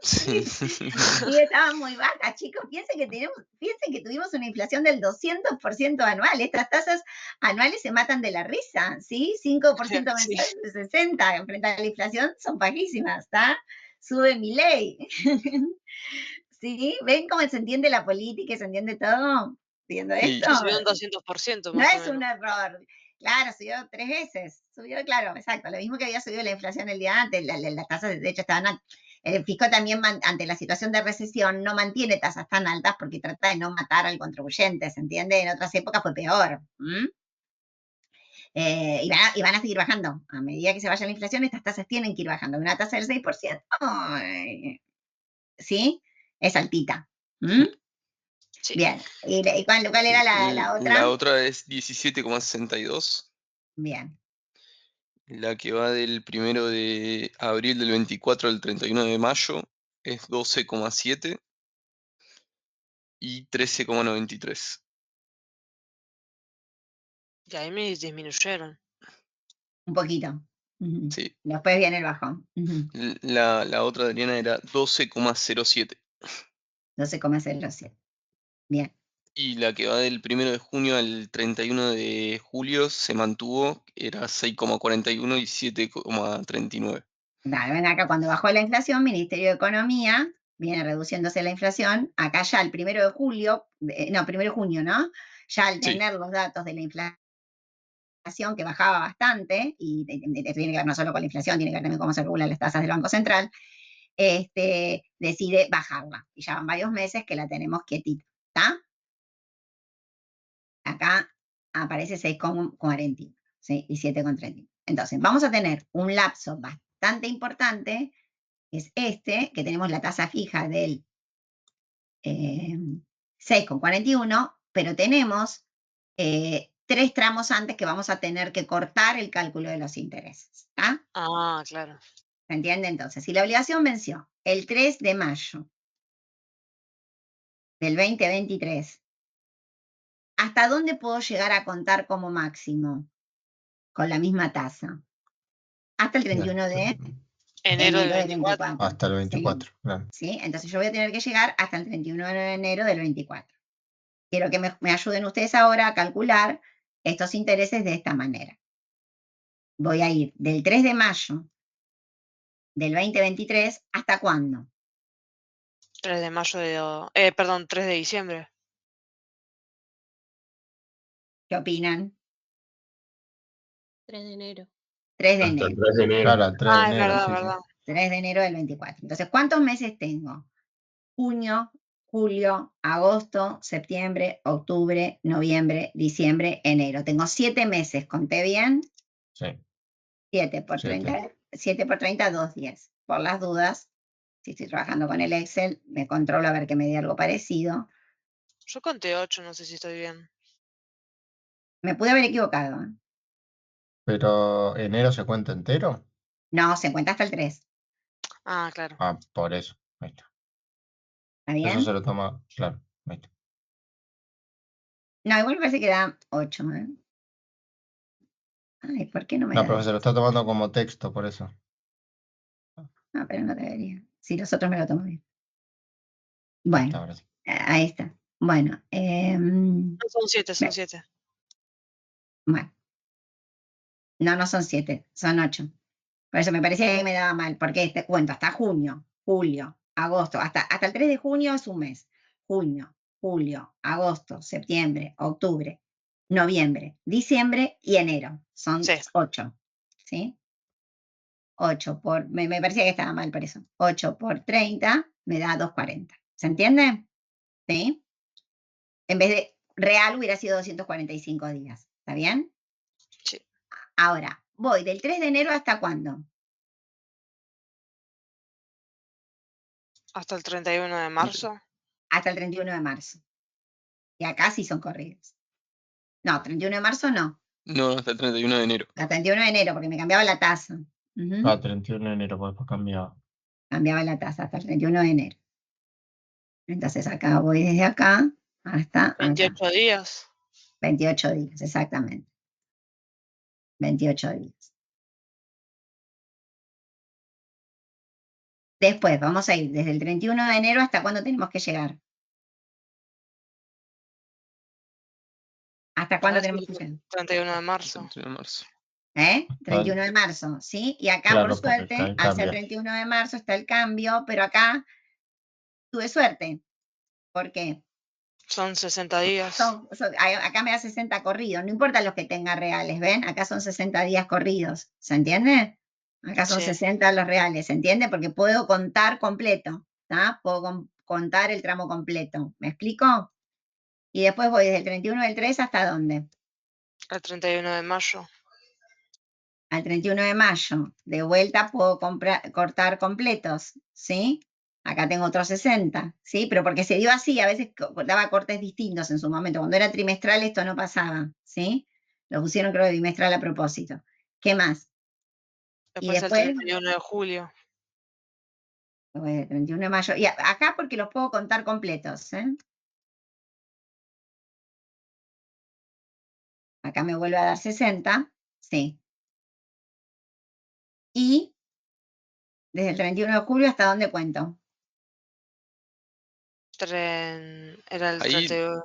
Sí. Y estaba muy baja, chicos. Piensen que tuvimos una inflación del 200% anual. Estas tasas anuales se matan de la risa, ¿sí? 5% Sí. mensual de 60 frente a la inflación son bajísimas, ¿está? Sube mi ley. ¿Sí? ¿Ven cómo se entiende la política y se entiende todo? ¿Viendo Y- esto? Subió un 200% No más o es un menos. error. Claro, subió 3 veces. Subió, claro, exacto. Lo mismo que había subido la inflación el día antes. Las tasas, de hecho, estaban. El fisco también, ante la situación de recesión, no mantiene tasas tan altas porque trata de no matar al contribuyente, ¿se entiende? En otras épocas fue peor. Y van a seguir bajando. A medida que se vaya la inflación, estas tasas tienen que ir bajando. Una tasa del 6%, ay, ¿sí? Es altita. Sí. Bien. ¿Y cuál era la otra? La otra es 17,62. Bien. La que va del 1 de abril del 24 al 31 de mayo es 12,7 y 13,93. Y ahí me disminuyeron. Un poquito. Sí. Después viene el bajón. La otra, Adriana, era 12,07. 12,07. Bien. Y la que va del 1 de junio al 31 de julio se mantuvo, era 6,41 y 7,39. Dale, ven acá, cuando bajó la inflación, Ministerio de Economía, viene reduciéndose la inflación. Acá ya el 1 de julio, no, 1 de junio, ¿no? Ya al Sí. tener los datos de la inflación que bajaba bastante, y tiene que ver no solo con la inflación, tiene que ver también cómo se regulan las tasas del Banco Central, decide bajarla. Y ya van varios meses que la tenemos quietita, ¿está? Acá aparece 6,41, ¿sí? Y 7,31. Entonces, vamos a tener un lapso bastante importante, que es que tenemos la tasa fija del 6,41, pero tenemos 3 tramos antes que vamos a tener que cortar el cálculo de los intereses. ¿Está? Ah, claro. ¿Se entiende? Entonces, si la obligación venció el 3 de mayo del 2023, ¿hasta dónde puedo llegar a contar como máximo con la misma tasa? Hasta el 31 de Enero del enero del 24. 24. Hasta el ¿Sí? 24, claro. ¿Sí? Entonces yo voy a tener que llegar hasta el 31 de enero del 24. Quiero que me ayuden ustedes ahora a calcular estos intereses de esta manera. Voy a ir del 3 de mayo del 2023 ¿hasta cuándo? 3 de mayo de... perdón, 3 de diciembre. ¿Qué opinan? 3 de enero. 3 de Hasta el enero. 3 de enero. Claro, al 3 de Ah, es enero, verdad, sí, verdad. 3 de enero del 24. Entonces, ¿cuántos meses tengo? Junio, julio, agosto, septiembre, octubre, noviembre, diciembre, enero. Tengo 7 meses, ¿conté bien? sí. 7 por 30, 7 por 30, 210. Por las dudas, si estoy trabajando con el Excel, me controlo a ver que me dé algo parecido. Yo conté 8, no sé si estoy bien. Me pude haber equivocado, ¿eh? Pero enero se cuenta entero. No, se cuenta hasta el 3. Ah, claro. Ah, por eso. Ahí está. ¿Está Eso bien? se lo toma, claro. Ahí está. No, igual me parece que da 8. Ay, ¿por qué no me No, da pero se lo eso? está tomando como texto, por eso. Ah, pero no debería. Si los otros me lo tomo bien. Ahí Bueno, está, ahora sí. ahí está. Bueno, No, son 7, son ve- 7. bueno. No son 7, son 8. Por eso me parecía que me daba mal, porque te cuento hasta junio, julio, agosto, hasta el 3 de junio es un mes. Junio, julio, agosto, septiembre, octubre, noviembre, diciembre y enero. Son Sí. 8. ¿Sí? 8 por, me parecía que estaba mal por eso. 8 por 30 me da 240. ¿Se entiende? ¿Sí? En vez de real hubiera sido 245 días. ¿Está bien? Sí. Ahora, voy del 3 de enero hasta cuándo? Hasta el 31 de marzo. Hasta el 31 de marzo. Y acá sí son corridos. No, 31 de marzo no. No, hasta el 31 de enero. Hasta el 31 de enero, porque me cambiaba la tasa. Ujú. Ah, 31 de enero, pues después cambiaba. Cambiaba la tasa hasta el 31 de enero. Entonces acá voy desde acá hasta acá. 28 días. 28 días, exactamente. 28 días. Después vamos a ir desde el 31 de enero hasta cuándo tenemos que llegar. ¿Hasta cuándo Parece tenemos que que llegar? 31 de marzo. 31 de marzo. 31 de marzo, ¿sí? Y acá, Claro, por porque suerte, acá al ser cambia. 31 de marzo está el cambio, pero acá tuve suerte. ¿Por qué? Son 60 días. Acá me da 60 corridos, no importa los que tenga reales, ¿ven? Acá son 60 días corridos, ¿se entiende? Acá son Sí. 60 los reales, ¿se entiende? Porque puedo contar completo, ¿está? Puedo contar el tramo completo, ¿me explico? Y después voy desde el 31 del 3 hasta dónde? El 31 de mayo. Al 31 de mayo. De vuelta puedo cortar completos, ¿sí? Acá tengo otros 60, ¿sí? Pero porque se dio así, a veces daba cortes distintos en su momento. Cuando era trimestral esto no pasaba, ¿sí? Lo pusieron creo de bimestral a propósito. ¿Qué más? Y Después el después, 31 de julio. voy del 31 de mayo. Y acá porque los puedo contar completos, ¿eh? Acá me vuelve a dar 60, sí. Y desde el 31 de julio, ¿hasta dónde cuento? Era el Ahí, 31.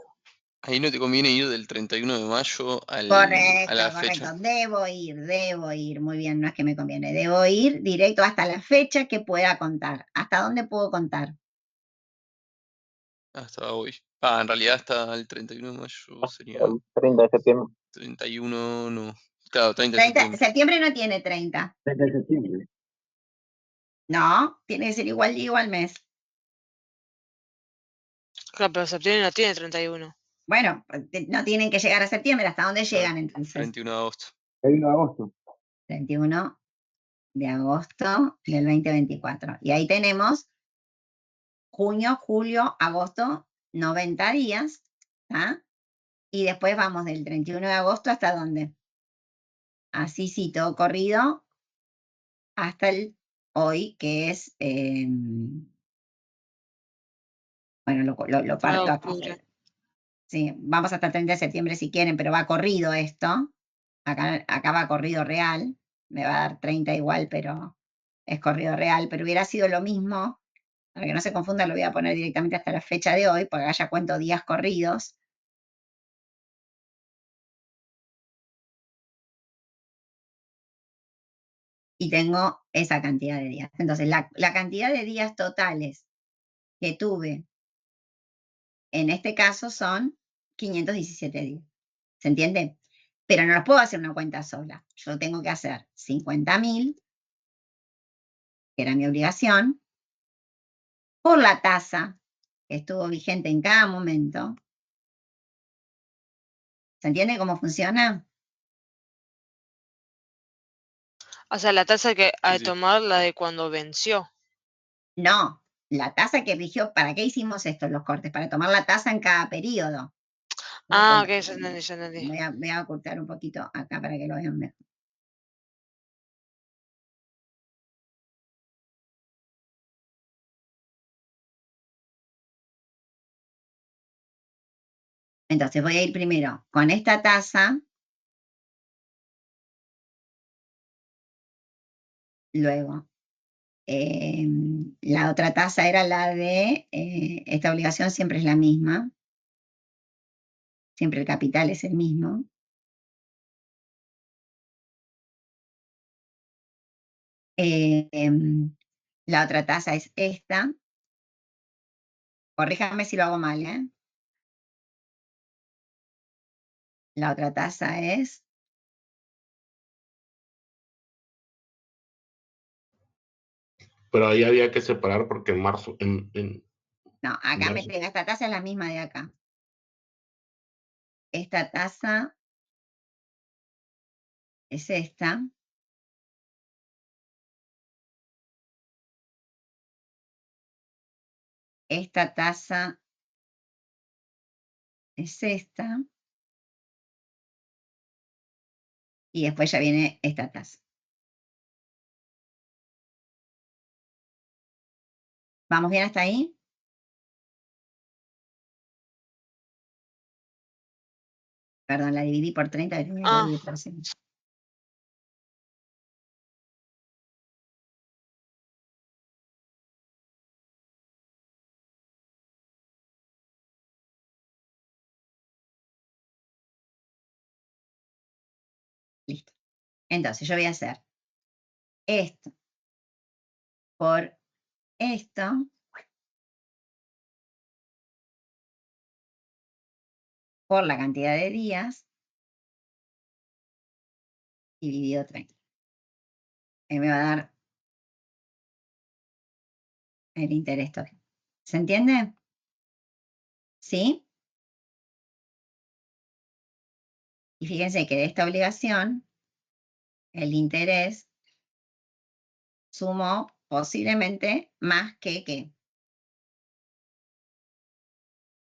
ahí no te conviene ir del 31 de mayo a Correcto, la correcto. fecha. Debo ir. Muy bien, no es que me conviene. Debo ir directo hasta la fecha que pueda contar. ¿Hasta dónde puedo contar? Hasta hoy. En realidad hasta el 31 de mayo sería El 30 de septiembre. 31, no. Claro, 30 de 30, septiembre. septiembre no tiene 30. 30 de septiembre. No, tiene que ser igual día, igual mes. Claro, pero septiembre no tiene 31. Bueno, no tienen que llegar a septiembre. ¿Hasta dónde Claro, llegan entonces? 31 de agosto. 31 de agosto. 31 de agosto del 2024. Y ahí tenemos junio, julio, agosto, 90 días. ¿Ah? Y después vamos del 31 de agosto hasta dónde. Así sí, todo corrido hasta el hoy, que es, bueno, lo parto acá. Octubre. Sí, vamos hasta el 30 de septiembre si quieren, pero va corrido esto. Acá va corrido real. Me va a dar 30 igual, pero es corrido real. Pero hubiera sido lo mismo. Para que no se confunda, lo voy a poner directamente hasta la fecha de hoy, porque acá ya cuento días corridos. Y tengo esa cantidad de días. Entonces, la cantidad de días totales que tuve en este caso son 517 días. ¿Se entiende? Pero no los puedo hacer una cuenta sola. Yo tengo que hacer 50.000, que era mi obligación, por la tasa que estuvo vigente en cada momento. ¿Se entiende cómo funciona? O sea, la tasa que hay Sí, que sí. tomar, la de cuando venció. No, la tasa que rigió, ¿para qué hicimos esto, los cortes? Para tomar la tasa en cada periodo. Ok, ya entendí, ya entendí. Voy a ocultar un poquito acá para que lo vean mejor. Entonces voy a ir primero con esta tasa, luego la otra tasa era la de, esta obligación siempre es la misma, siempre el capital es el mismo. La otra tasa es esta. Corríjame si lo hago mal, ¿eh? La otra tasa es, Pero ahí había que separar porque en marzo, no, acá me marzo. pega, esta tasa es la misma de acá. Esta tasa es esta. Esta tasa es esta. Y después ya viene esta tasa. ¿Vamos bien hasta ahí? Perdón, la dividí por 30, tenía que Ah, dividir por 100. Listo. Entonces yo voy a hacer esto por esto por la cantidad de días dividido 30. Ahí me va a dar el interés total. ¿Se entiende? ¿Sí? Y fíjense que de esta obligación, el interés sumó posiblemente más que ¿qué?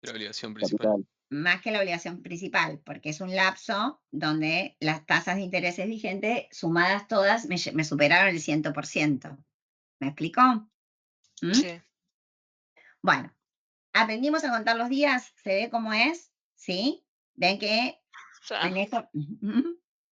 La obligación principal. Capital. Más que la obligación principal, porque es un lapso donde las tasas de intereses vigentes, sumadas todas, me superaron el 100%. ¿Me explicó? ¿Mm? sí. Bueno, aprendimos a contar los días, ¿se ve cómo es? ¿Sí? ¿Ven que Ya. en esto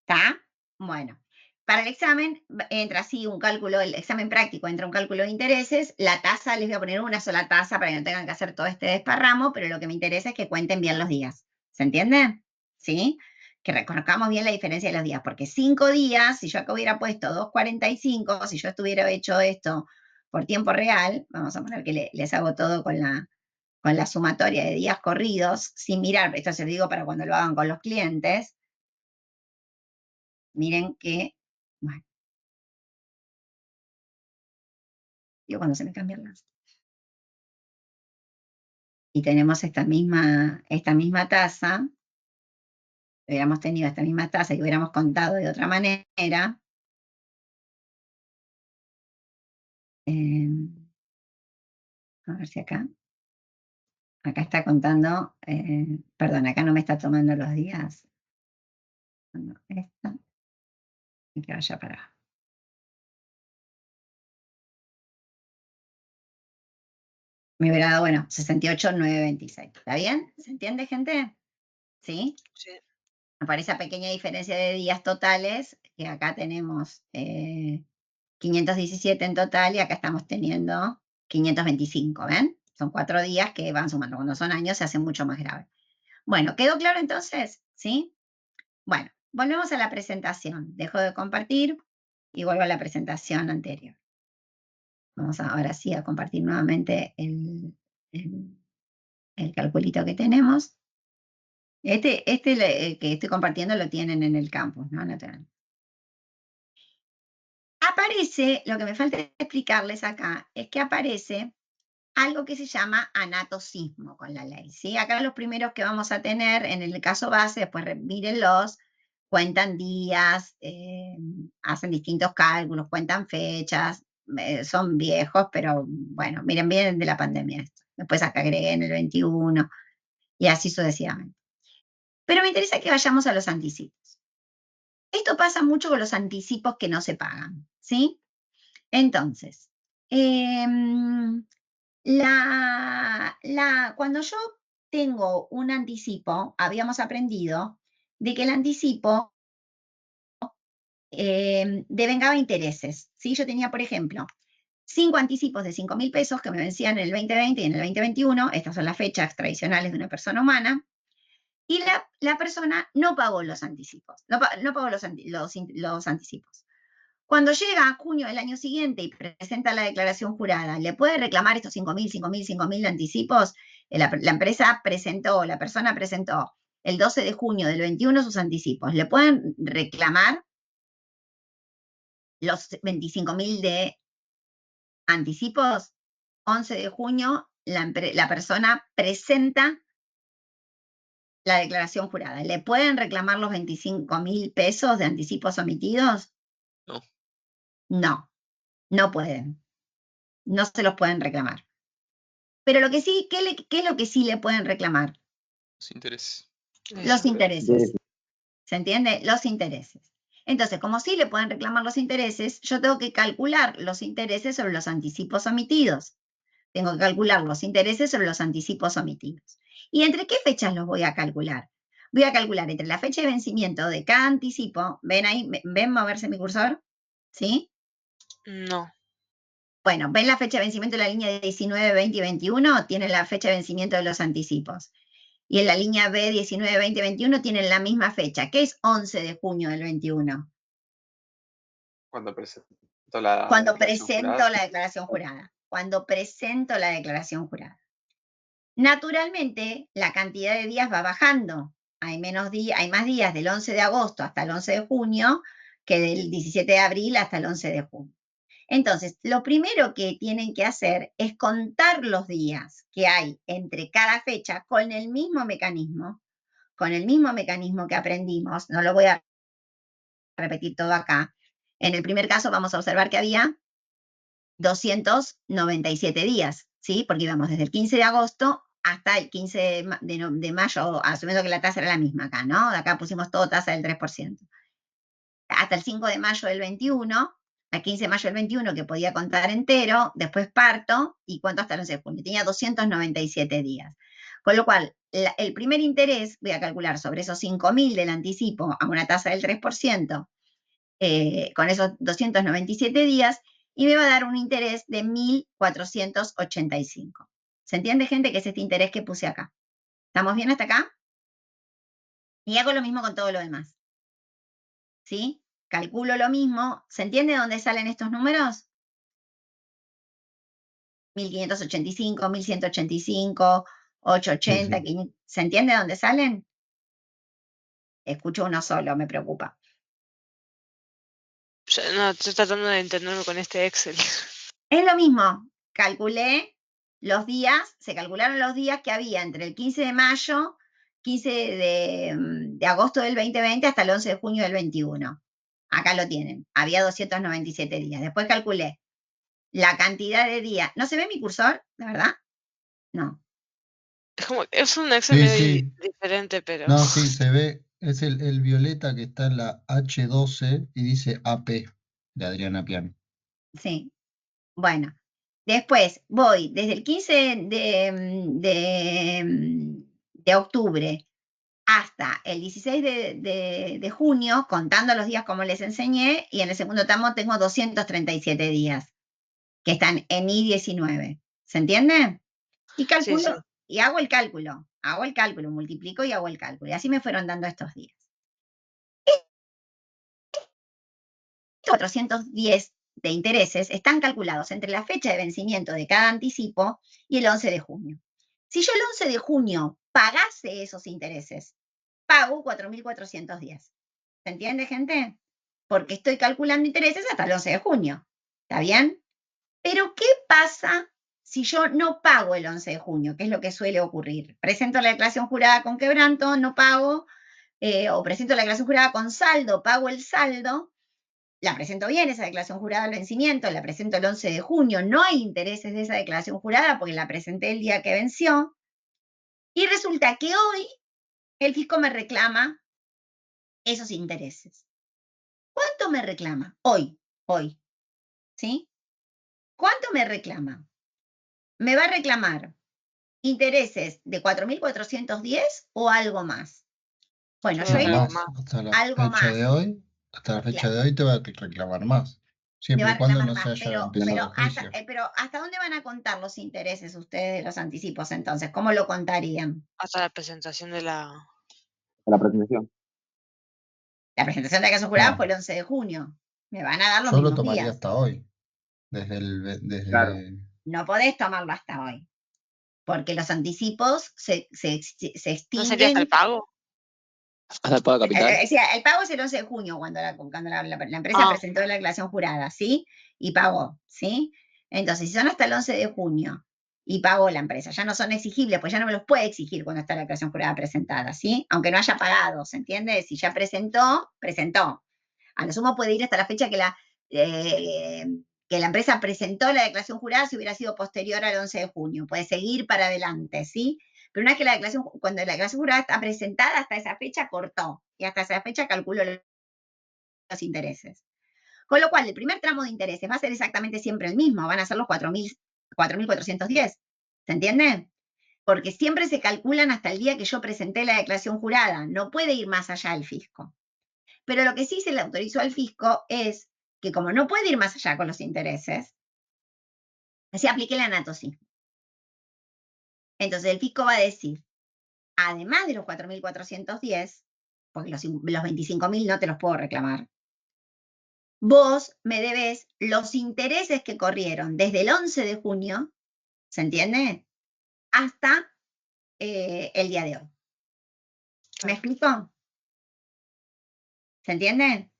está? Bueno, para el examen entra así un cálculo, el examen práctico entra un cálculo de intereses, la tasa les voy a poner una sola tasa para que no tengan que hacer todo este desparramo, pero lo que me interesa es que cuenten bien los días. ¿Se entiende? ¿Sí? Que reconozcamos bien la diferencia de los días, porque 5 días, si yo acá hubiera puesto 2,45, si yo estuviera hecho esto por tiempo real, vamos a poner que les hago todo con la sumatoria de días corridos, sin mirar, esto se lo digo para cuando lo hagan con los clientes, miren que, bueno, yo cuando se me cambian las. Y tenemos esta misma tasa, hubiéramos tenido esta misma tasa y hubiéramos contado de otra manera, a ver si acá está contando, perdón, acá no me está tomando los días, no, esto, y que vaya para abajo. Me hubiera dado, bueno, 68,926. ¿Está bien? ¿Se entiende, gente? ¿Sí? Sí. Para esa pequeña diferencia de días totales, que acá tenemos 517 en total y acá estamos teniendo 525, ¿ven? Son 4 días que van sumando. Cuando son años se hace mucho más grave. Bueno, ¿quedó claro entonces? ¿Sí? Bueno, volvemos a la presentación. Dejo de compartir y vuelvo a la presentación anterior. Vamos ahora sí a compartir nuevamente el calculito que tenemos. Este que estoy compartiendo lo tienen en el campus, ¿no? Aparece, lo que me falta explicarles acá, es que aparece algo que se llama anatosismo con la ley, ¿sí? Acá los primeros que vamos a tener en el caso base, después mírenlos, cuentan días, hacen distintos cálculos, cuentan fechas, son viejos, pero bueno, miren bien de la pandemia esto. Después acá agregué en el 21 y así sucesivamente. Pero me interesa que vayamos a los anticipos. Esto pasa mucho con los anticipos que no se pagan, ¿sí? Entonces, cuando yo tengo un anticipo, habíamos aprendido de que el anticipo devengaba intereses. ¿Sí? Yo tenía, por ejemplo, 5 anticipos de 5.000 pesos que me vencían en el 2020 y en el 2021. Estas son las fechas tradicionales de una persona humana. Y la persona no pagó los anticipos, no pagó los anticipos. Cuando llega junio del año siguiente y presenta la declaración jurada, ¿le puede reclamar estos 5.000 anticipos? La empresa presentó, la persona presentó el 12 de junio del 21 sus anticipos. ¿Le pueden reclamar los 25.000 de anticipos? 11 de junio, la persona presenta la declaración jurada. ¿Le pueden reclamar los 25.000 pesos de anticipos omitidos? No. No, no pueden. No se los pueden reclamar. Pero lo que sí, ¿qué es lo que sí le pueden reclamar? Los intereses. Los intereses. ¿Se entiende? Los intereses. Entonces, como sí le pueden reclamar los intereses, yo tengo que calcular los intereses sobre los anticipos omitidos. Tengo que calcular los intereses sobre los anticipos omitidos. ¿Y entre qué fechas los voy a calcular? Voy a calcular entre la fecha de vencimiento de cada anticipo. ¿Ven ahí? ¿Ven moverse mi cursor? ¿Sí? No. Bueno, ¿ven la fecha de vencimiento de la línea 19, 20 y 21? Tienen la fecha de vencimiento de los anticipos. Y en la línea B, 19, 20 y 21 tienen la misma fecha. ¿Qué es 11 de junio del 21? Cuando presento la Cuando declaración presento jurada. la declaración jurada. Cuando presento la declaración jurada. Naturalmente, la cantidad de días va bajando. Hay más días del 11 de agosto hasta el 11 de junio que del 17 de abril hasta el 11 de junio. Entonces, lo primero que tienen que hacer es contar los días que hay entre cada fecha con el mismo mecanismo que aprendimos. No lo voy a repetir todo acá. En el primer caso vamos a observar que había 297 días, ¿sí? Porque íbamos desde el 15 de agosto hasta el 15 de mayo, asumiendo que la tasa era la misma acá, ¿no? Acá pusimos todo tasa del 3%. Hasta el 5 de mayo del 21, al 15 de mayo del 21, que podía contar entero, después parto, y cuánto hasta el 11 de junio. Tenía 297 días. Con lo cual, el primer interés, voy a calcular sobre esos 5.000 del anticipo a una tasa del 3%, con esos 297 días, y me va a dar un interés de 1.485. ¿Se entiende, gente, que es este interés que puse acá? ¿Estamos bien hasta acá? Y hago lo mismo con todo lo demás. ¿Sí? Calculo lo mismo. ¿Se entiende dónde salen estos números? 1.585, 1.185, 880, Sí, sí. 500. ¿Se entiende dónde salen? Escucho uno solo, me preocupa. No, estoy tratando de entenderme con este Excel. Es lo mismo. Calculé los días, se calcularon los días que había entre el 15 de mayo, 15 de agosto del 2020 hasta el 11 de junio del 21. Acá lo tienen. Había 297 días. Después calculé la cantidad de días. ¿No se ve mi cursor? ¿De verdad? No. Es un Excel Sí, medio sí. diferente, pero. No, sí, se ve. Es el violeta que está en la H12 y dice AP de Adriana Piano. Sí. Bueno. Después voy desde el 15 de octubre hasta el 16 de junio, contando los días como les enseñé, y en el segundo tramo tengo 237 días, que están en I-19. ¿Se entiende? Y calculo, Sí. y hago el cálculo, multiplico y hago el cálculo. Y así me fueron dando estos días. 410 de intereses están calculados entre la fecha de vencimiento de cada anticipo y el 11 de junio. Si yo el 11 de junio pagase esos intereses, pago 4.410. ¿Se entiende, gente? Porque estoy calculando intereses hasta el 11 de junio. ¿Está bien? Pero ¿qué pasa si yo no pago el 11 de junio? ¿Qué es lo que suele ocurrir? Presento la declaración jurada con quebranto, no pago, o presento la declaración jurada con saldo, pago el saldo. La presento bien, esa declaración jurada al vencimiento, la presento el 11 de junio, no hay intereses de esa declaración jurada porque la presenté el día que venció. Y resulta que hoy el fisco me reclama esos intereses. ¿Cuánto me reclama? Hoy, ¿sí? ¿Cuánto me reclama? Me va a reclamar intereses de 4.410 o algo más. Bueno, Yo yo digo ahí algo Más, más. hasta la algo fecha más. de hoy, hasta la fecha de hoy te va a reclamar más. Me Siempre va y a cuando reclamar no se más, haya empezado el juicio. pero ¿hasta dónde van a contar los intereses ustedes de los anticipos entonces? ¿Cómo lo contarían? Hasta la presentación de la... A la presentación. La presentación de la declaración jurada No. fue el 11 de junio. Me van a dar los Yo lo mismos tomaría días. hasta hoy. Desde Claro. No podés tomarlo hasta hoy, porque los anticipos se ¿No sería hasta el extinguen. pago? ¿Hasta el pago de capital? El pago es el 11 de junio, cuando la empresa Ah. presentó la declaración jurada, ¿sí? Y pagó, ¿sí? Entonces, si son hasta el 11 de junio y pagó la empresa, ya no son exigibles, pues ya no me los puede exigir cuando está la declaración jurada presentada, ¿sí? Aunque no haya pagado, ¿se entiende? Si ya presentó, presentó. A lo sumo puede ir hasta la fecha que la empresa presentó la declaración jurada si hubiera sido posterior al 11 de junio. Puede seguir para adelante, ¿sí? Pero una vez que cuando la declaración jurada está presentada, hasta esa fecha cortó. Y hasta esa fecha calculó los intereses. Con lo cual, el primer tramo de intereses va a ser exactamente siempre el mismo. Van a ser los 4.410. ¿Se entiende? Porque siempre se calculan hasta el día que yo presenté la declaración jurada. No puede ir más allá el fisco. Pero lo que sí se le autorizó al fisco es que como no puede ir más allá con los intereses, se aplique la NATOSI. Entonces el fisco va a decir, además de los 4.410, porque los 25.000 no te los puedo reclamar, vos me debés los intereses que corrieron desde el 11 de junio, ¿se entiende? Hasta el día de hoy. ¿Me explico? ¿Se entiende?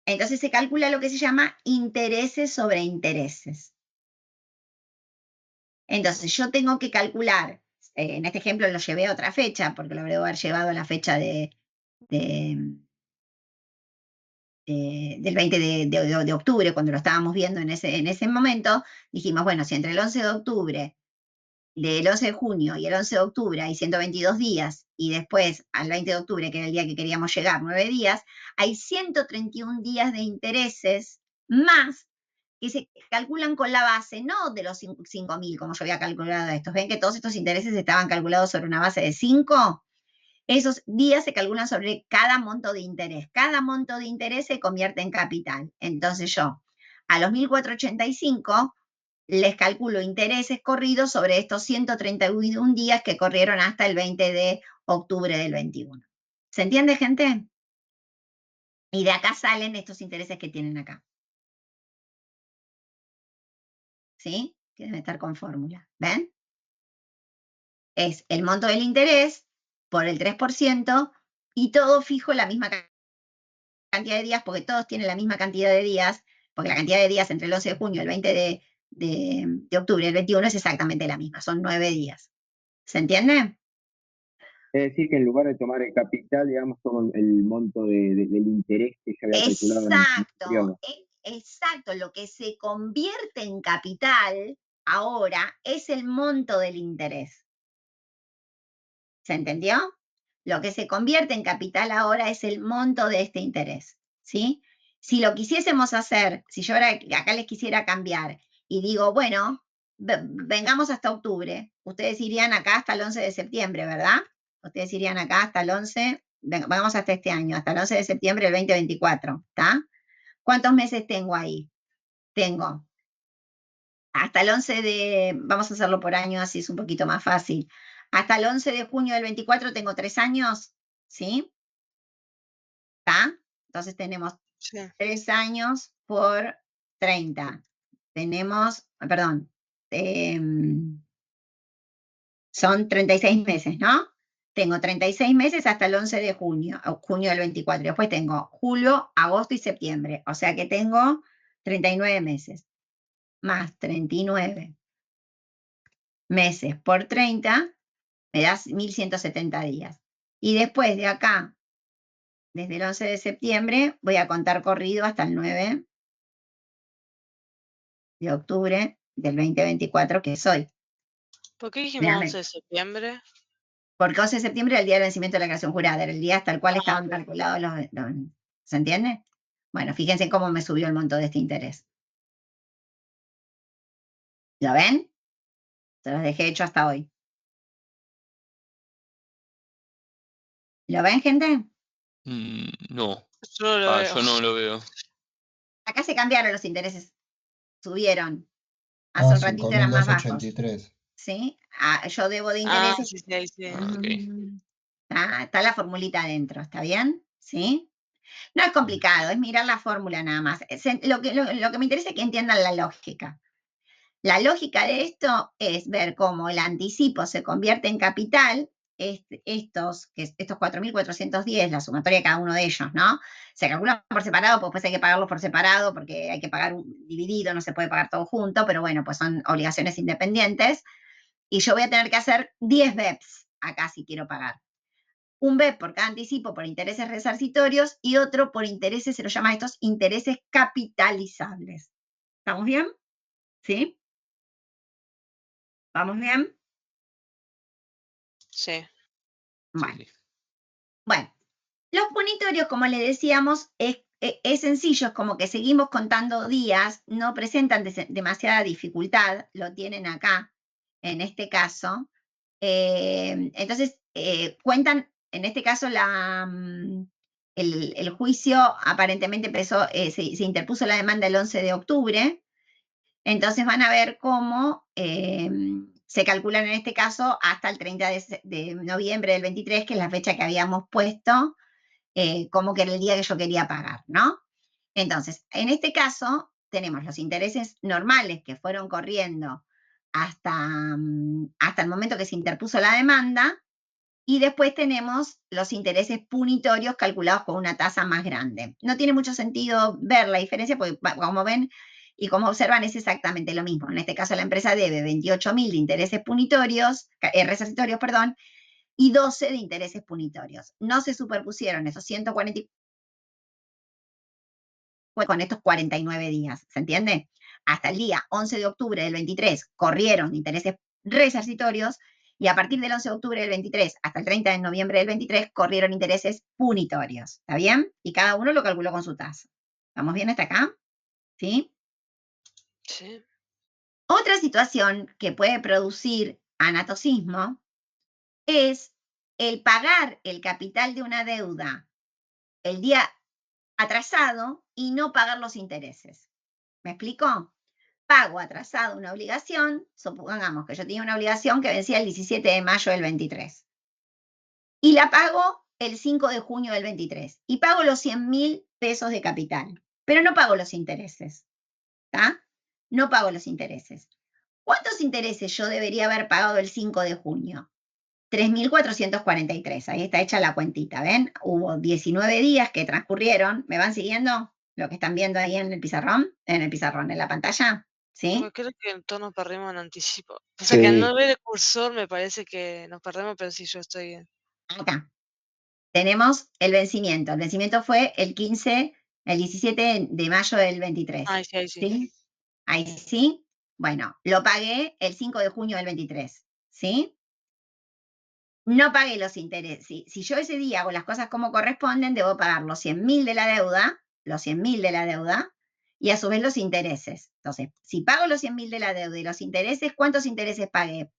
Entonces se calcula lo que se llama intereses sobre intereses. Entonces yo tengo que calcular, en este ejemplo lo llevé a otra fecha, porque lo habré haber llevado a la fecha del 20 de octubre, cuando lo estábamos viendo en ese momento, dijimos, bueno, si entre el 11 de octubre, del 11 de junio y el 11 de octubre hay 122 días, y después al 20 de octubre, que era el día que queríamos llegar, 9 días, hay 131 días de intereses más que se calculan con la base, no de los 5.000, como yo había calculado estos. ¿Ven que todos estos intereses estaban calculados sobre una base de 5? Esos días se calculan sobre cada monto de interés. Cada monto de interés se convierte en capital. Entonces yo, a los 1.485, les calculo intereses corridos sobre estos 131 días que corrieron hasta el 20 de octubre del 21. ¿Se entiende, gente? Y de acá salen estos intereses que tienen acá. ¿Sí? Que deben estar con fórmula. ¿Ven? Es el monto del interés por el 3% y todo fijo la misma cantidad de días, porque todos tienen la misma cantidad de días, porque la cantidad de días entre el 11 de junio y el 20 de octubre y el 21 es exactamente la misma, son 9 días. ¿Se entiende? Es decir, que en lugar de tomar el capital, digamos, toman el monto del interés que se había calculado en el periodo. Exacto. Lo que se convierte en capital ahora es el monto del interés. ¿Se entendió? Lo que se convierte en capital ahora es el monto de este interés, ¿sí? Si lo quisiésemos hacer, si yo ahora acá les quisiera cambiar y digo, bueno, vengamos hasta octubre, ustedes irían acá hasta el 11 de septiembre, ¿verdad? Ustedes irían acá hasta el 11, vamos hasta este año, hasta el 11 de septiembre del 2024, ¿está? ¿Cuántos meses tengo ahí? Tengo hasta el 11 de, vamos a hacerlo por año, así es un poquito más fácil. Hasta el 11 de junio del 24 tengo 3 años, ¿sí? ¿Está? Entonces tenemos 3 años por 30. Tenemos, perdón, son 36 meses, ¿no? Tengo 36 meses hasta el 11 de junio, junio del 24. Después tengo julio, agosto y septiembre. O sea que tengo 39 meses. Más 39 meses por 30, me das 1.170 días. Y después de acá, desde el 11 de septiembre, voy a contar corrido hasta el 9 de octubre del 2024, que es hoy. ¿Por qué dijimos 11 de septiembre? Porque 11 de septiembre era el día del vencimiento de la declaración jurada, era el día hasta el cual estaban calculados los... ¿Se entiende? Bueno, fíjense cómo me subió el monto de este interés. ¿Lo ven? Se los dejé hecho hasta hoy. ¿Lo ven, gente? No. Yo no lo veo. Yo no lo veo. Acá se cambiaron los intereses. Subieron. Hace un ratito eran más bajos. 5.283. ¿Sí? Yo debo de Ah, intereses. sí, sí, ahí sí. Ok. Está la formulita adentro, ¿está bien? ¿Sí? No es complicado, es mirar la fórmula nada más. Lo que me interesa es que entiendan la lógica. La lógica de esto es ver cómo el anticipo se convierte en capital, estos 4.410, la sumatoria de cada uno de ellos, ¿no? Se calcula por separado, pues después hay que pagarlos por separado porque hay que pagar un dividido, no se puede pagar todo junto, pero bueno, pues son obligaciones independientes. Y yo voy a tener que hacer 10 BEPs acá si quiero pagar. Un BEP por cada anticipo por intereses resarcitorios y otro por intereses, se lo llama estos intereses capitalizables. ¿Estamos bien? ¿Sí? ¿Vamos bien? Sí. Bueno. Sí. Bueno, los punitorios, como le decíamos, es sencillo, es como que seguimos contando días, no presentan demasiada dificultad, lo tienen acá, en este caso. Entonces, cuentan, en este caso, el juicio aparentemente empezó, se interpuso la demanda el 11 de octubre, entonces van a ver cómo se calculan en este caso hasta el 30 de noviembre del 23, que es la fecha que habíamos puesto, como que era el día que yo quería pagar, ¿no? Entonces, en este caso, tenemos los intereses normales que fueron corriendo hasta el momento que se interpuso la demanda, y después tenemos los intereses punitorios calculados con una tasa más grande. No tiene mucho sentido ver la diferencia porque, como ven y como observan, es exactamente lo mismo. En este caso, la empresa debe 28.000 de intereses punitorios, resarcitorios, perdón, y 12 de intereses punitorios. No se superpusieron esos 144 con estos 49 días, ¿se entiende? Hasta el día 11 de octubre del 23 corrieron intereses resarcitorios y a partir del 11 de octubre del 23 hasta el 30 de noviembre del 23 corrieron intereses punitorios, ¿está bien? Y cada uno lo calculó con su tasa. ¿Estamos bien hasta acá? ¿Sí? Sí. Otra situación que puede producir anatocismo es el pagar el capital de una deuda el día atrasado y no pagar los intereses. ¿Me explico? Pago atrasado una obligación, supongamos que yo tenía una obligación que vencía el 17 de mayo del 23 y la pago el 5 de junio del 23 y pago los 100.000 pesos de capital, pero no pago los intereses, ¿está? No pago los intereses. ¿Cuántos intereses yo debería haber pagado el 5 de junio? 3.443, ahí está hecha la cuentita, ¿ven? Hubo 19 días que transcurrieron, ¿me van siguiendo lo que están viendo ahí en el pizarrón, en la pantalla? ¿Sí? Porque creo que todos nos perdemos en anticipo. O Sí. sea, que al no ver el cursor me parece que nos perdemos, pero sí, yo estoy bien. Acá tenemos el vencimiento. El vencimiento fue el 17 de mayo del 23. Ahí sí, ahí sí. ¿Sí? Ahí sí. Bueno, lo pagué el 5 de junio del 23. ¿Sí? No pagué los intereses. Si yo ese día hago las cosas como corresponden, debo pagar los 100.000 de la deuda, y a su vez los intereses. Entonces, si pago los 100.000 de la deuda y los intereses, ¿cuántos intereses pagué?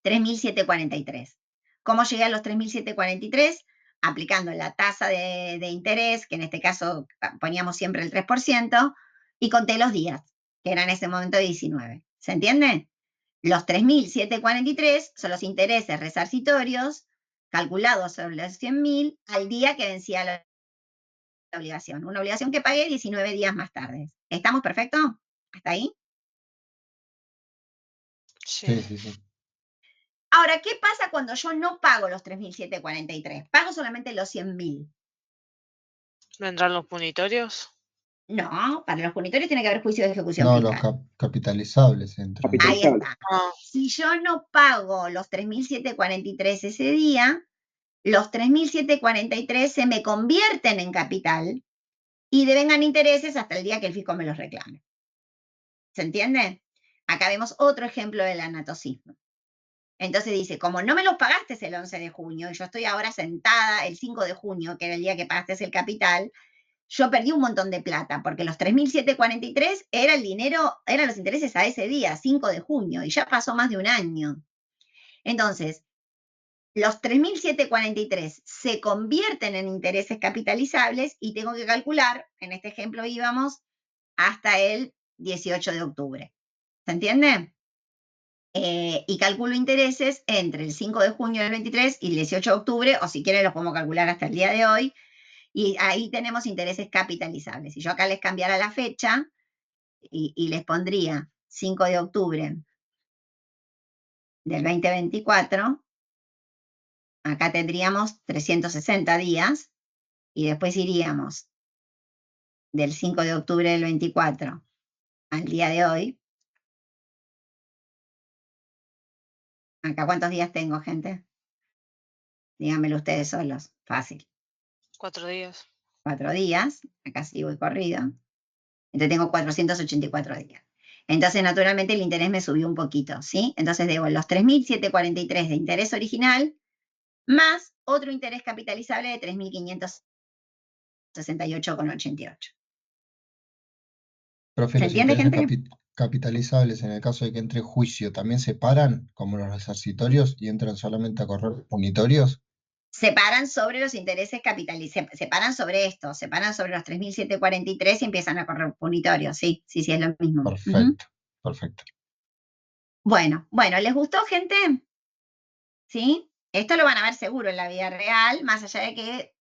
3.743. ¿Cómo llegué a los 3.743? Aplicando la tasa de interés, que en este caso poníamos siempre el 3%, y conté los días, que eran en ese momento 19. ¿Se entiende? Los 3.743 son los intereses resarcitorios calculados sobre los 100.000 al día que vencía la obligación. Una obligación que pagué 19 días más tarde. ¿Estamos perfectos? ¿Hasta ahí? Sí, sí, sí. Ahora, ¿qué pasa cuando yo no pago los 3.743? Pago solamente los 100.000. ¿Vendrán los punitorios? No, para los punitorios tiene que haber juicio de ejecución No, los fiscal. capitalizables entran. Ahí Capitalizable. está. Ah, Si yo no pago los 3.743 ese día, los 3.743 se me convierten en capital y devengan intereses hasta el día que el fisco me los reclame. ¿Se entiende? Acá vemos otro ejemplo del anatocismo. Entonces dice, como no me los pagaste el 11 de junio y yo estoy ahora sentada el 5 de junio, que era el día que pagaste el capital, yo perdí un montón de plata, porque los 3.743 era el dinero, eran los intereses a ese día, 5 de junio, y ya pasó más de un año. Entonces, los 3.743 se convierten en intereses capitalizables y tengo que calcular, en este ejemplo íbamos hasta el 18 de octubre. ¿Se entiende? Y calculo intereses entre el 5 de junio del 23 y el 18 de octubre, o si quieren los podemos calcular hasta el día de hoy, y ahí tenemos intereses capitalizables. Si yo acá les cambiara la fecha y les pondría 5 de octubre del 2024, acá tendríamos 360 días y después iríamos del 5 de octubre del 24 al día de hoy. Acá, ¿cuántos días tengo, gente? Díganmelo ustedes solos. Fácil. 4 días. 4 días. Acá sí voy corrido. Entonces tengo 484 días. Entonces, naturalmente, el interés me subió un poquito, ¿sí? Entonces debo los 3.743 de interés original más otro interés capitalizable de 3.568,88. Profe, ¿Se los entiende, intereses gente? capitalizables en el caso de que entre juicio también se paran, como los resarcitorios, y entran solamente a correr punitorios. Se paran sobre los intereses capitalizables, se paran sobre esto, se paran sobre los 3.743 y empiezan a correr punitorios, sí, es lo mismo. Perfecto, perfecto. Bueno, ¿les gustó, gente? ¿Sí? Esto lo van a ver seguro en la vida real, más allá de que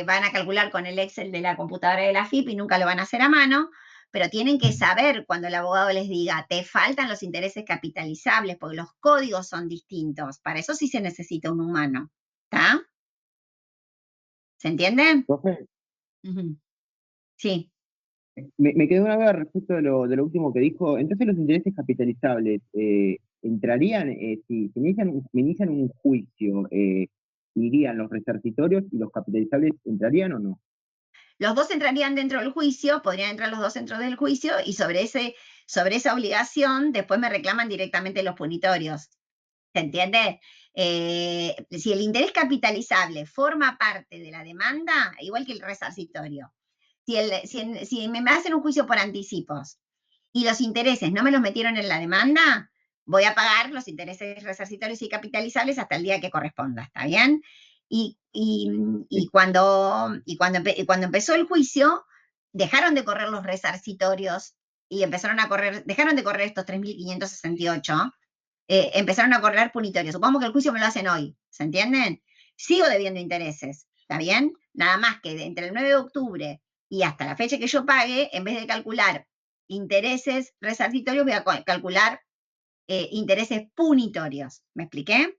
van a calcular con el Excel de la computadora de la FIP y nunca lo van a hacer a mano, pero tienen que saber cuando el abogado les diga, te faltan los intereses capitalizables, porque los códigos son distintos. Para eso sí se necesita un humano. ¿Está? ¿Se entiende? Profe, Sí. me quedó una duda respecto de lo último que dijo. Entonces, los intereses capitalizables entrarían, si me inician un juicio, ¿irían los resarcitorios y los capitalizables entrarían o no? Los dos entrarían dentro del juicio, podrían entrar los dos dentro del juicio y sobre esa obligación después me reclaman directamente los punitorios. ¿Se entiende? Si el interés capitalizable forma parte de la demanda, igual que el resarcitorio, si me hacen un juicio por anticipos y los intereses no me los metieron en la demanda, voy a pagar los intereses resarcitorios y capitalizables hasta el día que corresponda, ¿está bien? Y cuando empezó el juicio, dejaron de correr los resarcitorios y dejaron de correr estos 3.568, empezaron a correr punitorios. Supongamos que el juicio me lo hacen hoy, ¿se entienden? Sigo debiendo intereses, ¿está bien? Nada más que entre el 9 de octubre y hasta la fecha que yo pague, en vez de calcular intereses resarcitorios, voy a calcular intereses punitorios. ¿Me expliqué?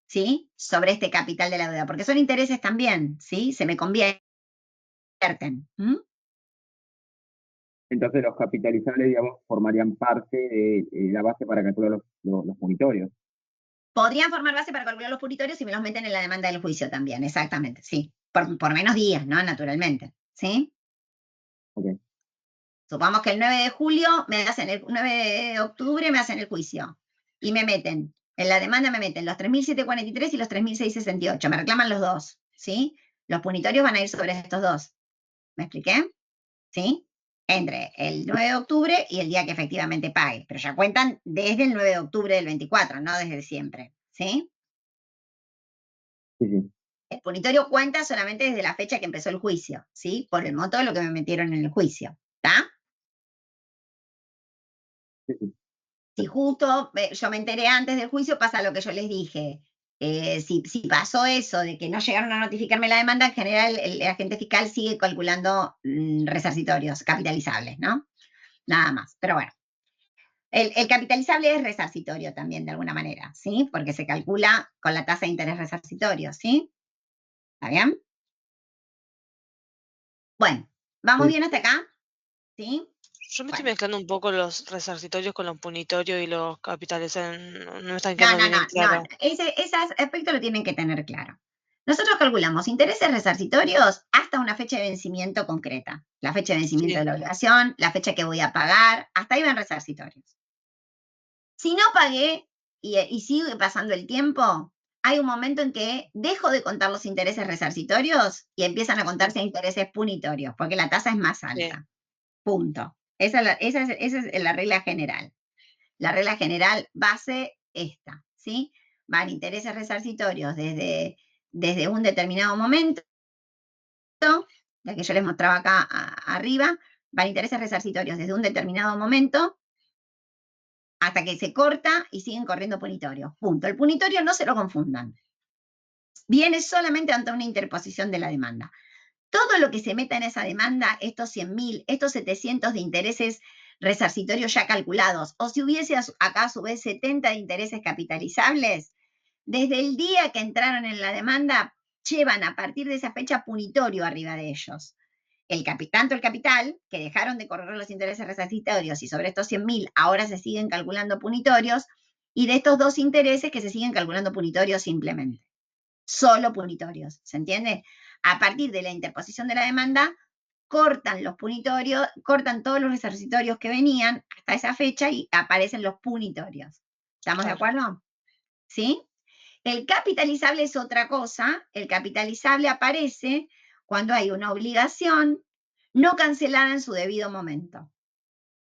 ¿Sí? Sobre este capital de la deuda, porque son intereses también, ¿sí? Se me convierten. Entonces, los capitalizables, digamos, formarían parte de la base para calcular los punitorios. Podrían formar base para calcular los punitorios si me los meten en la demanda del juicio también, exactamente, sí. Por menos días, ¿no? Naturalmente, ¿sí? Okay. Supongamos que el 9 de julio el 9 de octubre me hacen el juicio y me meten, en la demanda me meten los 3.743 y los 3.668, me reclaman los dos, ¿sí? Los punitorios van a ir sobre estos dos. ¿Me expliqué? ¿Sí? Entre el 9 de octubre y el día que efectivamente pague, pero ya cuentan desde el 9 de octubre del 24, no desde siempre, ¿sí? Sí. El punitorio cuenta solamente desde la fecha que empezó el juicio, ¿sí? Por el monto de lo que me metieron en el juicio, ¿está? Sí. Si justo yo me enteré antes del juicio, pasa lo que yo les dije. Si pasó eso de que no llegaron a notificarme la demanda, en general el agente fiscal sigue calculando resarcitorios capitalizables, ¿no? Nada más, pero bueno. El capitalizable es resarcitorio también, de alguna manera, ¿sí? Porque se calcula con la tasa de interés resarcitorio, ¿sí? ¿Está bien? Bueno, ¿vamos bien hasta acá? ¿Sí? Yo me estoy mezclando un poco los resarcitorios con los punitorios y los capitales. No me están quedando bien claro. Ese aspecto lo tienen que tener claro. Nosotros calculamos intereses resarcitorios hasta una fecha de vencimiento concreta. La fecha de vencimiento de la obligación, la fecha que voy a pagar, hasta ahí van resarcitorios. Si no pagué y sigue pasando el tiempo, hay un momento en que dejo de contar los intereses resarcitorios y empiezan a contarse intereses punitorios, porque la tasa es más alta. Punto. Esa es la regla general. La regla general base esta, ¿sí? Van intereses resarcitorios desde un determinado momento, la que yo les mostraba acá arriba, van intereses resarcitorios desde un determinado momento hasta que se corta y siguen corriendo punitorios. Punto. El punitorio no se lo confundan. Viene solamente ante una interposición de la demanda. Todo lo que se meta en esa demanda, estos 100.000, estos 700 de intereses resarcitorios ya calculados, o si hubiese acá a su vez 70 de intereses capitalizables, desde el día que entraron en la demanda, llevan a partir de esa fecha punitorio arriba de ellos. Tanto el capital, que dejaron de correr los intereses resarcitorios y sobre estos 100.000 ahora se siguen calculando punitorios, y de estos dos intereses que se siguen calculando punitorios simplemente. Solo punitorios, ¿se entiende? A partir de la interposición de la demanda, cortan los punitorios, cortan todos los resarcitorios que venían hasta esa fecha y aparecen los punitorios. ¿Estamos de acuerdo? ¿Sí? El capitalizable es otra cosa. El capitalizable aparece cuando hay una obligación no cancelada en su debido momento.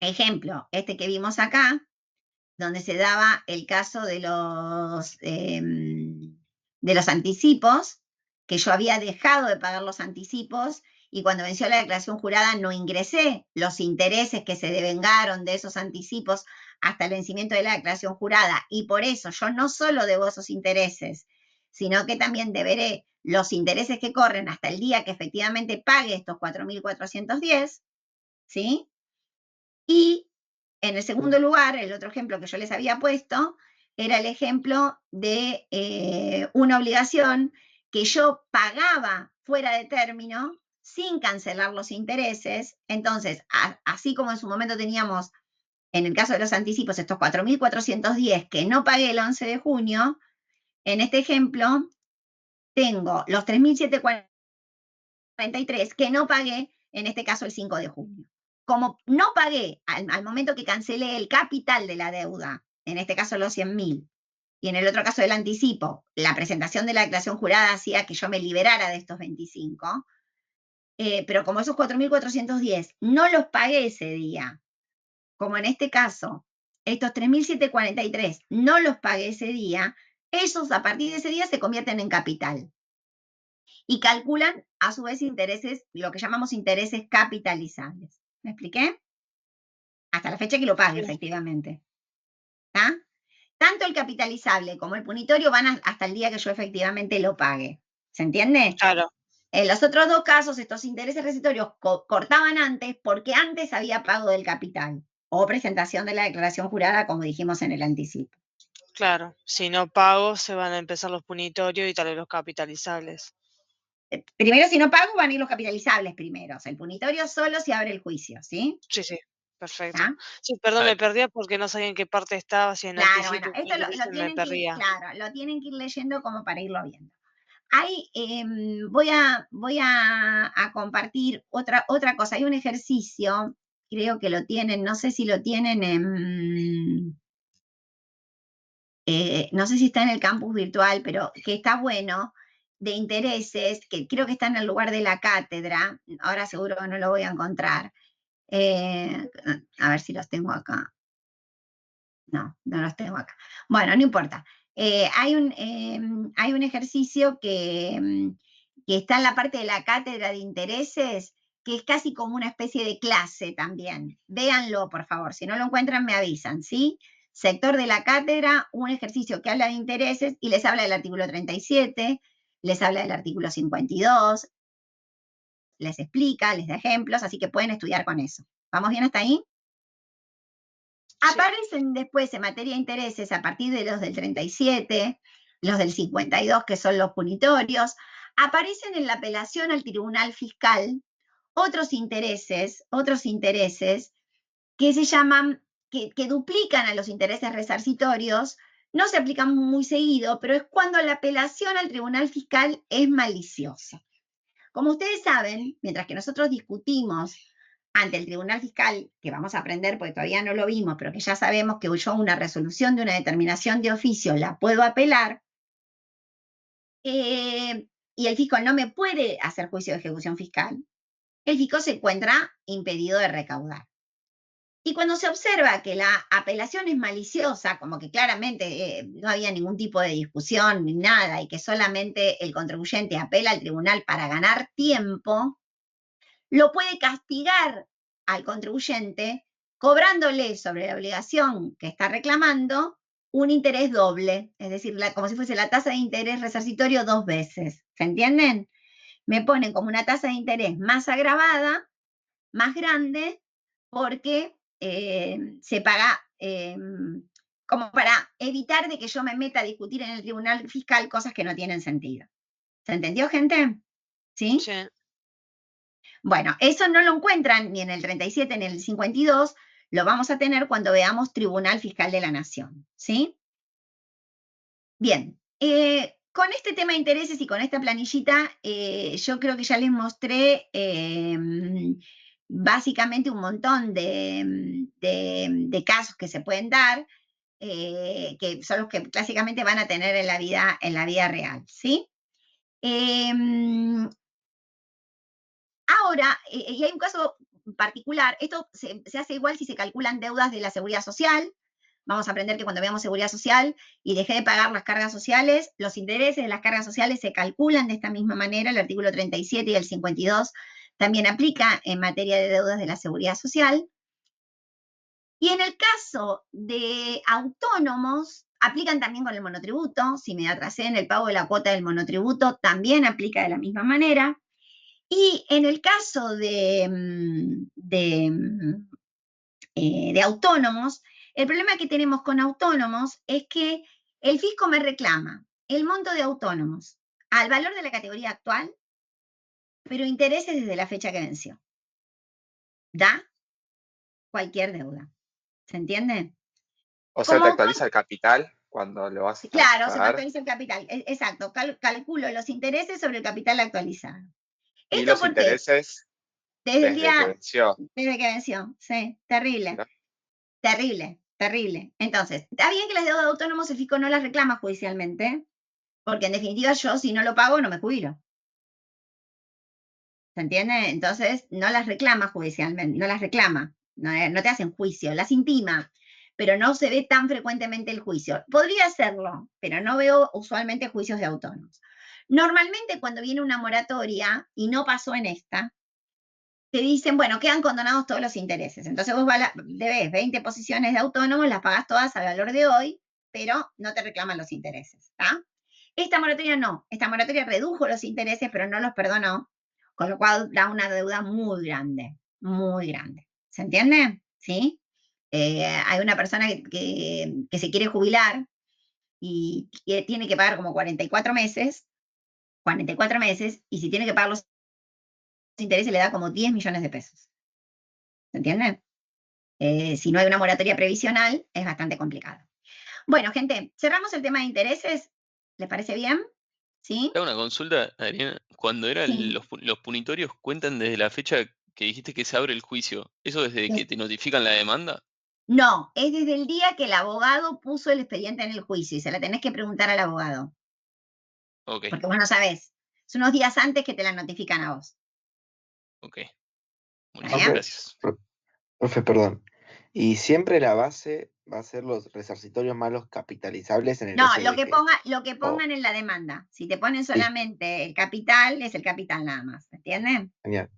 Ejemplo, este que vimos acá, donde se daba el caso de los anticipos, que yo había dejado de pagar los anticipos y cuando venció la declaración jurada no ingresé los intereses que se devengaron de esos anticipos hasta el vencimiento de la declaración jurada, y por eso yo no solo debo esos intereses, sino que también deberé los intereses que corren hasta el día que efectivamente pague estos 4.410, ¿sí? Y en el segundo lugar, el otro ejemplo que yo les había puesto era el ejemplo de una obligación que yo pagaba fuera de término sin cancelar los intereses. Entonces, así como en su momento teníamos, en el caso de los anticipos, estos 4.410 que no pagué el 11 de junio, en este ejemplo tengo los 3.743 que no pagué, en este caso el 5 de junio. Como no pagué al momento que cancelé el capital de la deuda, en este caso los 100.000, y en el otro caso del anticipo, la presentación de la declaración jurada hacía que yo me liberara de estos 25, pero como esos 4.410 no los pagué ese día, como en este caso, estos 3.743 no los pagué ese día, esos a partir de ese día se convierten en capital. Y calculan a su vez intereses, lo que llamamos intereses capitalizables. ¿Me expliqué? Hasta la fecha que lo pague, efectivamente. ¿Está? Tanto el capitalizable como el punitorio van hasta el día que yo efectivamente lo pague. ¿Se entiende? Claro. En los otros dos casos, estos intereses resarcitorios cortaban antes porque antes había pago del capital o presentación de la declaración jurada, como dijimos en el anticipo. Claro, si no pago se van a empezar los punitorios y tal vez los capitalizables. Primero, si no pago, van a ir los capitalizables primeros. El punitorio solo se abre el juicio, ¿sí? Sí, sí, perfecto. ¿Ah? Sí, perdón, me perdía porque no sabía en qué parte estaba, si en Claro, anticipo, bueno, esto lo tienen que ir, claro, lo tienen que ir leyendo como para irlo viendo. Ahí voy a compartir otra cosa. Hay un ejercicio, creo que lo tienen, no sé si lo tienen en, no sé si está en el campus virtual, pero que está bueno, de intereses, que creo que está en el lugar de la cátedra, ahora seguro que no lo voy a encontrar. A ver si los tengo acá. No, no los tengo acá. Bueno, no importa. Hay un ejercicio que está en la parte de la cátedra de intereses, que es casi como una especie de clase también. Véanlo, por favor. Si no lo encuentran, me avisan, ¿sí? Sector de la cátedra, un ejercicio que habla de intereses y les habla del artículo 37, les habla del artículo 52, les explica, les da ejemplos, así que pueden estudiar con eso. ¿Vamos bien hasta ahí? Aparecen después en materia de intereses a partir de los del 37, los del 52, que son los punitorios, aparecen en la apelación al Tribunal Fiscal otros intereses que se llaman, que duplican a los intereses resarcitorios, no se aplican muy seguido, pero es cuando la apelación al Tribunal Fiscal es maliciosa. Como ustedes saben, mientras que nosotros discutimos ante el Tribunal Fiscal, que vamos a aprender porque todavía no lo vimos, pero que ya sabemos que yo una resolución de una determinación de oficio la puedo apelar, y el fisco no me puede hacer juicio de ejecución fiscal, el fisco se encuentra impedido de recaudar. Y cuando se observa que la apelación es maliciosa, como que claramente no había ningún tipo de discusión ni nada, y que solamente el contribuyente apela al tribunal para ganar tiempo, lo puede castigar al contribuyente cobrándole sobre la obligación que está reclamando un interés doble, es decir, como si fuese la tasa de interés resarcitorio 2 veces. ¿Se entienden? Me ponen como una tasa de interés más agravada, más grande, porque se paga como para evitar de que yo me meta a discutir en el tribunal fiscal cosas que no tienen sentido. ¿Se entendió, gente? ¿Sí? Sí. Bueno, eso no lo encuentran ni en el 37 ni en el 52, lo vamos a tener cuando veamos Tribunal Fiscal de la Nación, ¿sí? Bien, con este tema de intereses y con esta planillita, yo creo que ya les mostré básicamente un montón de casos que se pueden dar, que son los que clásicamente van a tener en la vida real, ¿sí? Ahora, y hay un caso particular, esto se hace igual si se calculan deudas de la seguridad social. Vamos a aprender que cuando veamos seguridad social y dejé de pagar las cargas sociales, los intereses de las cargas sociales se calculan de esta misma manera. El artículo 37 y el 52 también aplica en materia de deudas de la seguridad social. Y en el caso de autónomos, aplican también con el monotributo. Si me atrasé en el pago de la cuota del monotributo, también aplica de la misma manera. Y en el caso de autónomos, el problema que tenemos con autónomos es que el fisco me reclama el monto de autónomos al valor de la categoría actual, pero intereses desde la fecha que venció. Da cualquier deuda. ¿Se entiende? O sea, te Como actualiza el capital cuando lo vas a claro, se me pagar actualiza el capital. Exacto, calculo los intereses sobre el capital actualizado. y ¿Esto los por qué? intereses Desde el desde que día, venció. desde que venció. Sí, terrible. ¿no? Terrible, terrible. Entonces, está bien que las deudas de autónomos el fisco no las reclama judicialmente, porque en definitiva yo si no lo pago no me jubilo. ¿Se entiende? Entonces no las reclama judicialmente, no las reclama, no te hacen juicio, las intima, pero no se ve tan frecuentemente el juicio. Podría hacerlo, pero no veo usualmente juicios de autónomos. Normalmente cuando viene una moratoria, y no pasó en esta, te dicen, bueno, quedan condonados todos los intereses. Entonces vos debes 20 posiciones de autónomos, las pagás todas al valor de hoy, pero no te reclaman los intereses. ¿Está? Esta moratoria no. Esta moratoria redujo los intereses, pero no los perdonó, con lo cual da una deuda muy grande, muy grande. ¿Se entiende? ¿Sí? Hay una persona que se quiere jubilar y tiene que pagar como 44 meses, y si tiene que pagar los intereses le da como 10 millones de pesos. ¿Se entiende? Si no hay una moratoria previsional, es bastante complicado. Bueno, gente, cerramos el tema de intereses. ¿Les parece bien? ¿Sí? Te hago una consulta, Adriana. Cuando eran Sí. los punitorios, cuentan desde la fecha que dijiste que se abre el juicio. ¿Eso desde que Es- te notifican la demanda? No, es desde el día que el abogado puso el expediente en el juicio y se la tenés que preguntar al abogado, Ok, porque vos no sabés. Es unos días antes que te la notifican a vos. ok. ¿Está Buenísimo, bien? gracias. Profe, perdón. Y siempre la base va a ser los resarcitorios malos capitalizables en el No, caso lo de que que. pongan en la demanda. Si te ponen Listo, solamente el capital, es el capital nada más. ¿Entienden? genial,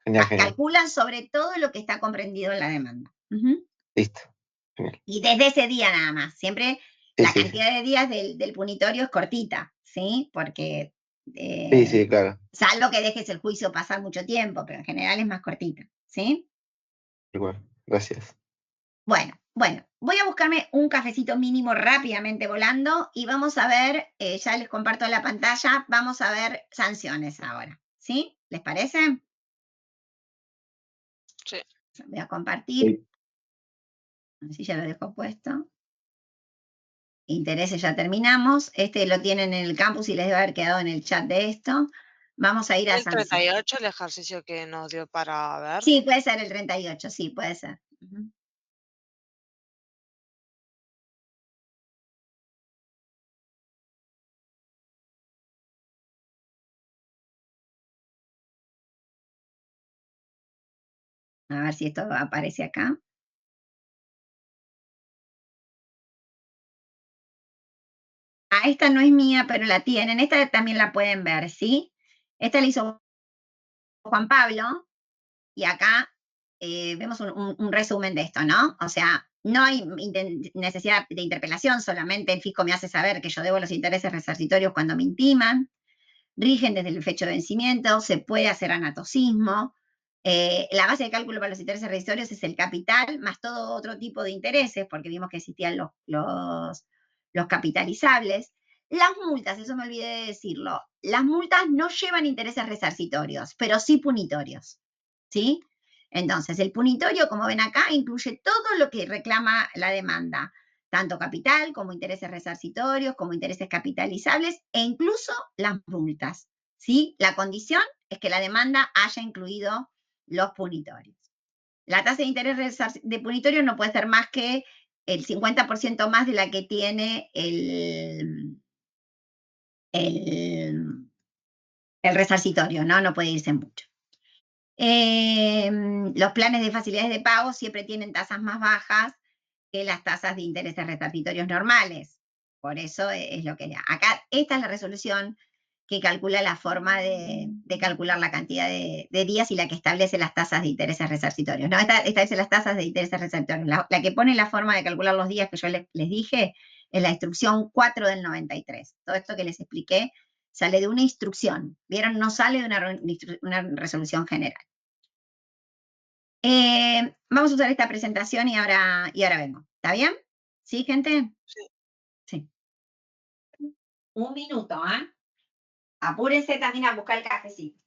genial, genial. Calculan sobre todo lo que está comprendido en la demanda. Ujú. Listo, genial. Y desde ese día nada más. Siempre Sí, la sí, cantidad de días del punitorio es cortita, ¿sí? Porque sí, sí, claro. salvo que dejes el juicio pasar mucho tiempo, pero en general es más cortita, ¿sí? Igual, gracias. Bueno, voy a buscarme un cafecito mínimo rápidamente volando y vamos a ver, ya les comparto la pantalla, vamos a ver sanciones ahora, ¿sí? ¿Les parece? Sí. Voy a compartir, Sí. así ya lo dejo puesto. Intereses ya terminamos. Este lo tienen en el campus y les debe haber quedado en el chat de esto. Vamos a ir a El sanciones. 38, el ejercicio que nos dio para ver. Sí, puede ser el 38, sí, puede ser. Ujú. A ver si esto aparece acá. Ah, esta no es mía, pero la tienen. Esta también la pueden ver, ¿sí? Esta la hizo Juan Pablo, y acá vemos un resumen de esto, ¿no? O sea, no hay necesidad de interpelación, solamente el fisco me hace saber que yo debo los intereses resarcitorios cuando me intiman, rigen desde el fecha de vencimiento, se puede hacer anatocismo. La base de cálculo para los intereses resarcitorios es el capital más todo otro tipo de intereses, porque vimos que existían los capitalizables. Las multas, eso me olvidé de decirlo, las multas no llevan intereses resarcitorios, pero sí punitorios, ¿sí? Entonces, el punitorio, como ven acá, incluye todo lo que reclama la demanda, tanto capital como intereses resarcitorios, como intereses capitalizables e incluso las multas, ¿sí? La condición es que la demanda haya incluido los punitorios. La tasa de interés de punitorio no puede ser más que el 50% más de la que tiene el resarcitorio, ¿no? No puede irse mucho. Los planes de facilidades de pago siempre tienen tasas más bajas que las tasas de intereses resarcitorios normales. Por eso es lo que... Acá, esta es la resolución que calcula la forma de calcular la cantidad de días y la que establece las tasas de intereses resarcitorios. No, esta establece las tasas de intereses resarcitorios. La que pone la forma de calcular los días que yo les dije es la instrucción 4 del 93. Todo esto que les expliqué sale de una instrucción. ¿Vieron? No sale de una resolución general. Vamos a usar esta presentación y ahora vengo. ¿Está bien? ¿Sí, gente? Sí. Sí. Un minuto, ¿ah? Apúrense también a buscar el cafecito.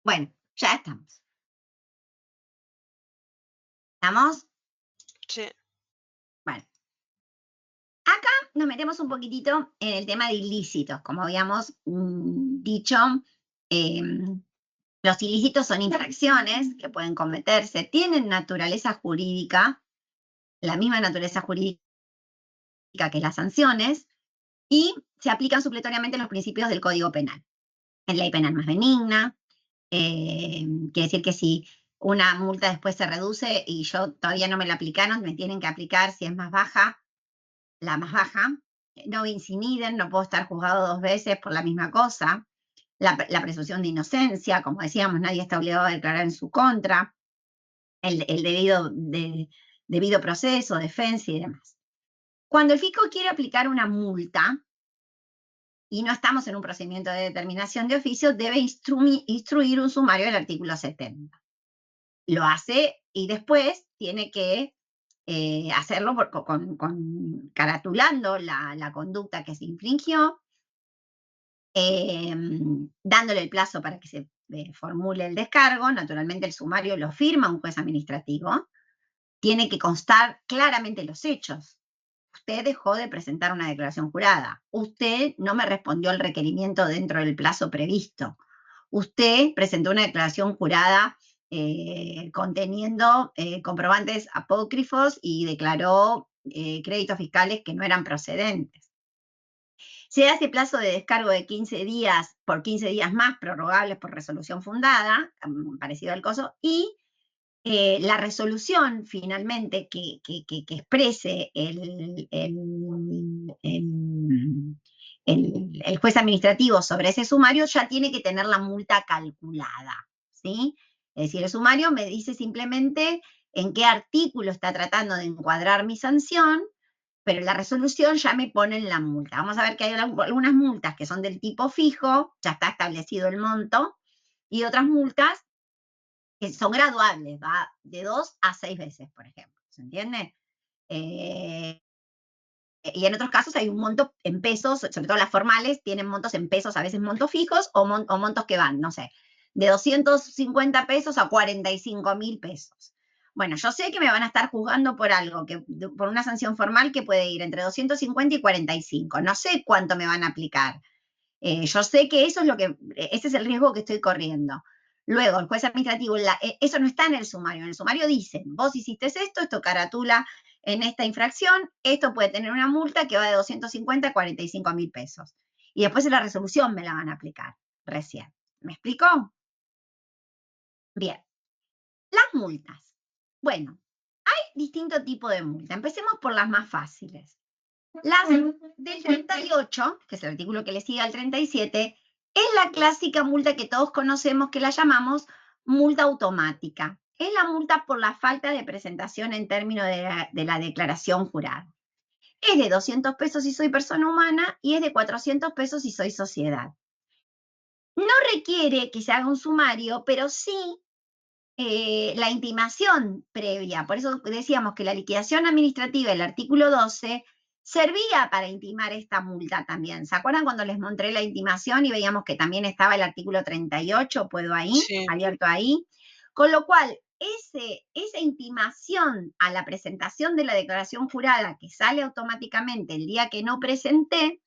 Bueno, ya estamos. ¿Estamos? Sí. Bueno. Acá nos metemos un poquitito en el tema de ilícitos. Como habíamos dicho, los ilícitos son infracciones que pueden cometerse, tienen naturaleza jurídica, la misma naturaleza jurídica que las sanciones, y se aplican supletoriamente los principios del Código Penal. Es ley penal más benigna, quiere decir que si una multa después se reduce y yo todavía no me la aplicaron, me tienen que aplicar si es más baja, la más baja. No vis in idem, no puedo estar juzgado 2 veces por la misma cosa. La presunción de inocencia, como decíamos, nadie está obligado a declarar en su contra. El debido proceso, defensa y demás. Cuando el fisco quiere aplicar una multa, y no estamos en un procedimiento de determinación de oficio, debe instruir un sumario del artículo 70. Lo hace y después tiene que hacerlo caratulando la conducta que se infringió, dándole el plazo para que se formule el descargo. Naturalmente el sumario lo firma un juez administrativo. Tiene que constar claramente los hechos. Usted dejó de presentar una declaración jurada. Usted no me respondió al requerimiento dentro del plazo previsto. Usted presentó una declaración jurada conteniendo comprobantes apócrifos y declaró créditos fiscales que no eran procedentes. Se hace plazo de descargo de 15 días por 15 días más, prorrogables por resolución fundada, parecido al coso, y la resolución finalmente que exprese el juez administrativo sobre ese sumario ya tiene que tener la multa calculada, ¿sí? Es decir, el sumario me dice simplemente en qué artículo está tratando de encuadrar mi sanción, pero la resolución ya me pone la multa. Vamos a ver que hay algunas multas que son del tipo fijo, ya está establecido el monto, y otras multas que son graduables, va de 2 a 6 veces, por ejemplo, ¿se entiende? Y en otros casos hay un monto en pesos, sobre todo las formales, tienen montos en pesos, a veces montos fijos o montos que van, no sé, de 250 pesos a 45.000 pesos. Bueno, yo sé que me van a estar juzgando por algo, por una sanción formal que puede ir entre 250 y 45. No sé cuánto me van a aplicar. Yo sé que ese es el riesgo que estoy corriendo. Luego, el juez administrativo, eso no está en el sumario. En el sumario dicen, vos hiciste esto caratula en esta infracción, esto puede tener una multa que va de 250 a 45.000 pesos. Y después en la resolución me la van a aplicar recién. ¿Me explicó? Bien. Las multas. Bueno, hay distintos tipos de multa. Empecemos por las más fáciles. Las del 38, que es el artículo que le sigue al 37, es la clásica multa que todos conocemos, que la llamamos multa automática. Es la multa por la falta de presentación en términos de la declaración jurada. Es de 200 pesos si soy persona humana y es de 400 pesos si soy sociedad. No requiere que se haga un sumario, pero sí la intimación previa. Por eso decíamos que la liquidación administrativa, el artículo 12, servía para intimar esta multa también. ¿Se acuerdan cuando les mostré la intimación y veíamos que también estaba el artículo 38, puedo ahí, Sí. abierto ahí? Con lo cual, esa intimación a la presentación de la declaración jurada que sale automáticamente el día que no presenté,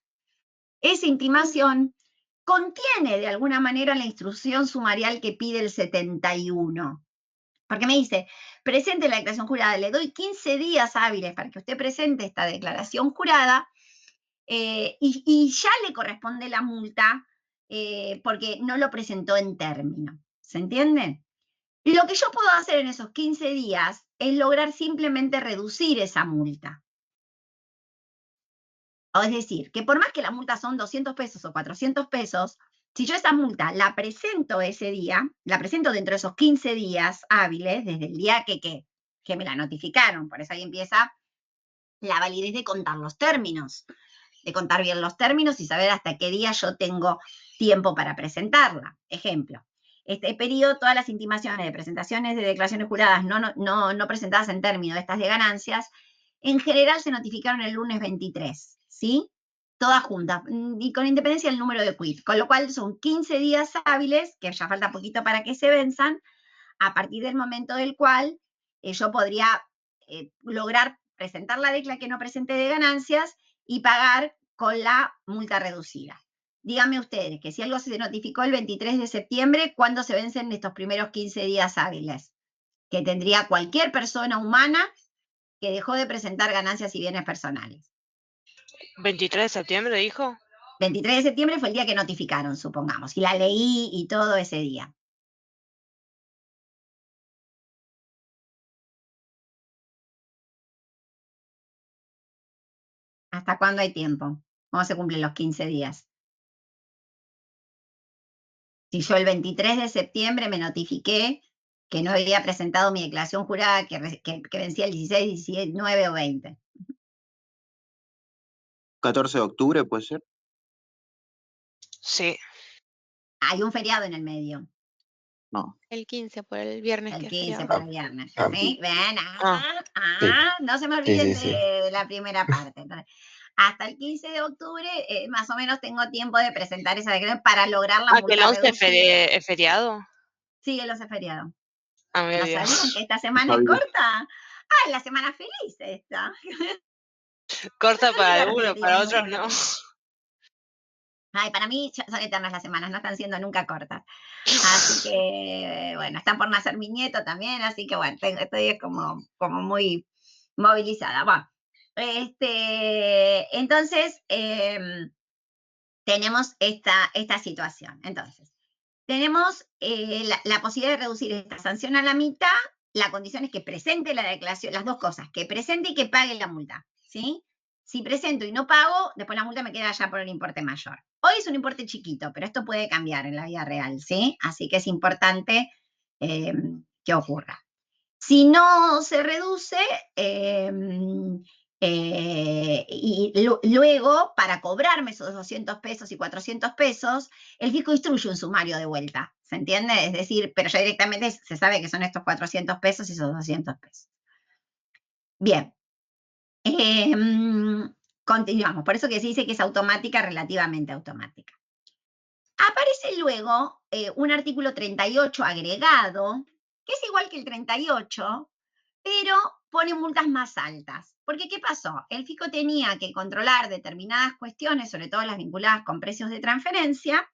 esa intimación contiene de alguna manera la instrucción sumarial que pide el 71. Porque me dice, presente la declaración jurada, le doy 15 días hábiles para que usted presente esta declaración jurada y ya le corresponde la multa porque no lo presentó en término. ¿Se entiende? Lo que yo puedo hacer en esos 15 días es lograr simplemente reducir esa multa. O es decir, que por más que la multa son 200 pesos o 400 pesos, si yo esa multa la presento ese día, la presento dentro de esos 15 días hábiles, desde el día que me la notificaron, por eso ahí empieza la validez de contar los términos, de contar bien los términos y saber hasta qué día yo tengo tiempo para presentarla. Ejemplo, este periodo, todas las intimaciones de presentaciones de declaraciones juradas no presentadas en términos de estas de ganancias, en general se notificaron el lunes 23, ¿sí? Todas juntas, y con independencia del número de quit, con lo cual son 15 días hábiles, que ya falta poquito para que se venzan, a partir del momento del cual yo podría lograr presentar la declaración que no presenté de ganancias y pagar con la multa reducida. Díganme ustedes que si algo se notificó el 23 de septiembre, ¿cuándo se vencen estos primeros 15 días hábiles? Que tendría cualquier persona humana que dejó de presentar ganancias y bienes personales. ¿23 de septiembre dijo? 23 de septiembre fue el día que notificaron, supongamos, y la leí y todo ese día. ¿Hasta cuándo hay tiempo? ¿Cómo se cumplen los 15 días? Si yo el 23 de septiembre me notifiqué que no había presentado mi declaración jurada que vencía el 16, 19 o 20. 14 de octubre, ¿puede ser? Sí. Hay un feriado en el medio. El 15 por el viernes El que es 15 feriado. por el viernes. Ah, ¿Sí? Ven, sí, no se me sí, olviden sí, sí. de la primera parte. Entonces, hasta el 15 de octubre, más o menos tengo tiempo de presentar esa declaración para lograr la Que el multa 11 reducida. es feriado. Sí, el 11 feriado. Ah, me ¿No olvidé. sabían que esta semana es sabía. corta? La semana feliz esta. Corta Muy para algunos, divertida, para muy otros no. divertida. Ay, para mí son eternas las semanas, no están siendo nunca cortas. Así que, bueno, están por nacer mi nieto también, así que bueno, estoy como muy movilizada. Bueno, entonces, tenemos esta situación. Entonces, tenemos la posibilidad de reducir esta sanción a la mitad. La condición es que presente la declaración, las dos cosas, que presente y que pague la multa, ¿sí? Si presento y no pago, después la multa me queda ya por el importe mayor. Hoy es un importe chiquito, pero esto puede cambiar en la vida real, ¿sí? Así que es importante que ocurra. Si no se reduce, y luego, para cobrarme esos 200 pesos y 400 pesos, el fisco instruye un sumario de vuelta, ¿se entiende? Es decir, pero ya directamente se sabe que son estos 400 pesos y esos 200 pesos. Bien. Continuamos, por eso que se dice que es automática, relativamente automática. Aparece luego un artículo 38 agregado, que es igual que el 38, pero pone multas más altas. Porque, ¿qué pasó? El fisco tenía que controlar determinadas cuestiones, sobre todo las vinculadas con precios de transferencia,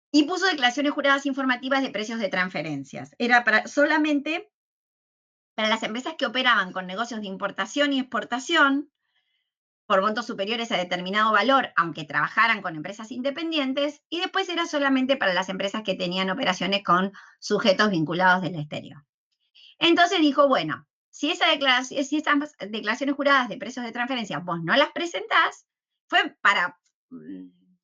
y puso declaraciones juradas informativas de precios de transferencias. Era solamente para las empresas que operaban con negocios de importación y exportación, por montos superiores a determinado valor, aunque trabajaran con empresas independientes, y después era solamente para las empresas que tenían operaciones con sujetos vinculados del exterior. Entonces dijo, bueno, si estas declaraciones juradas de precios de transferencia vos no las presentás, fue para,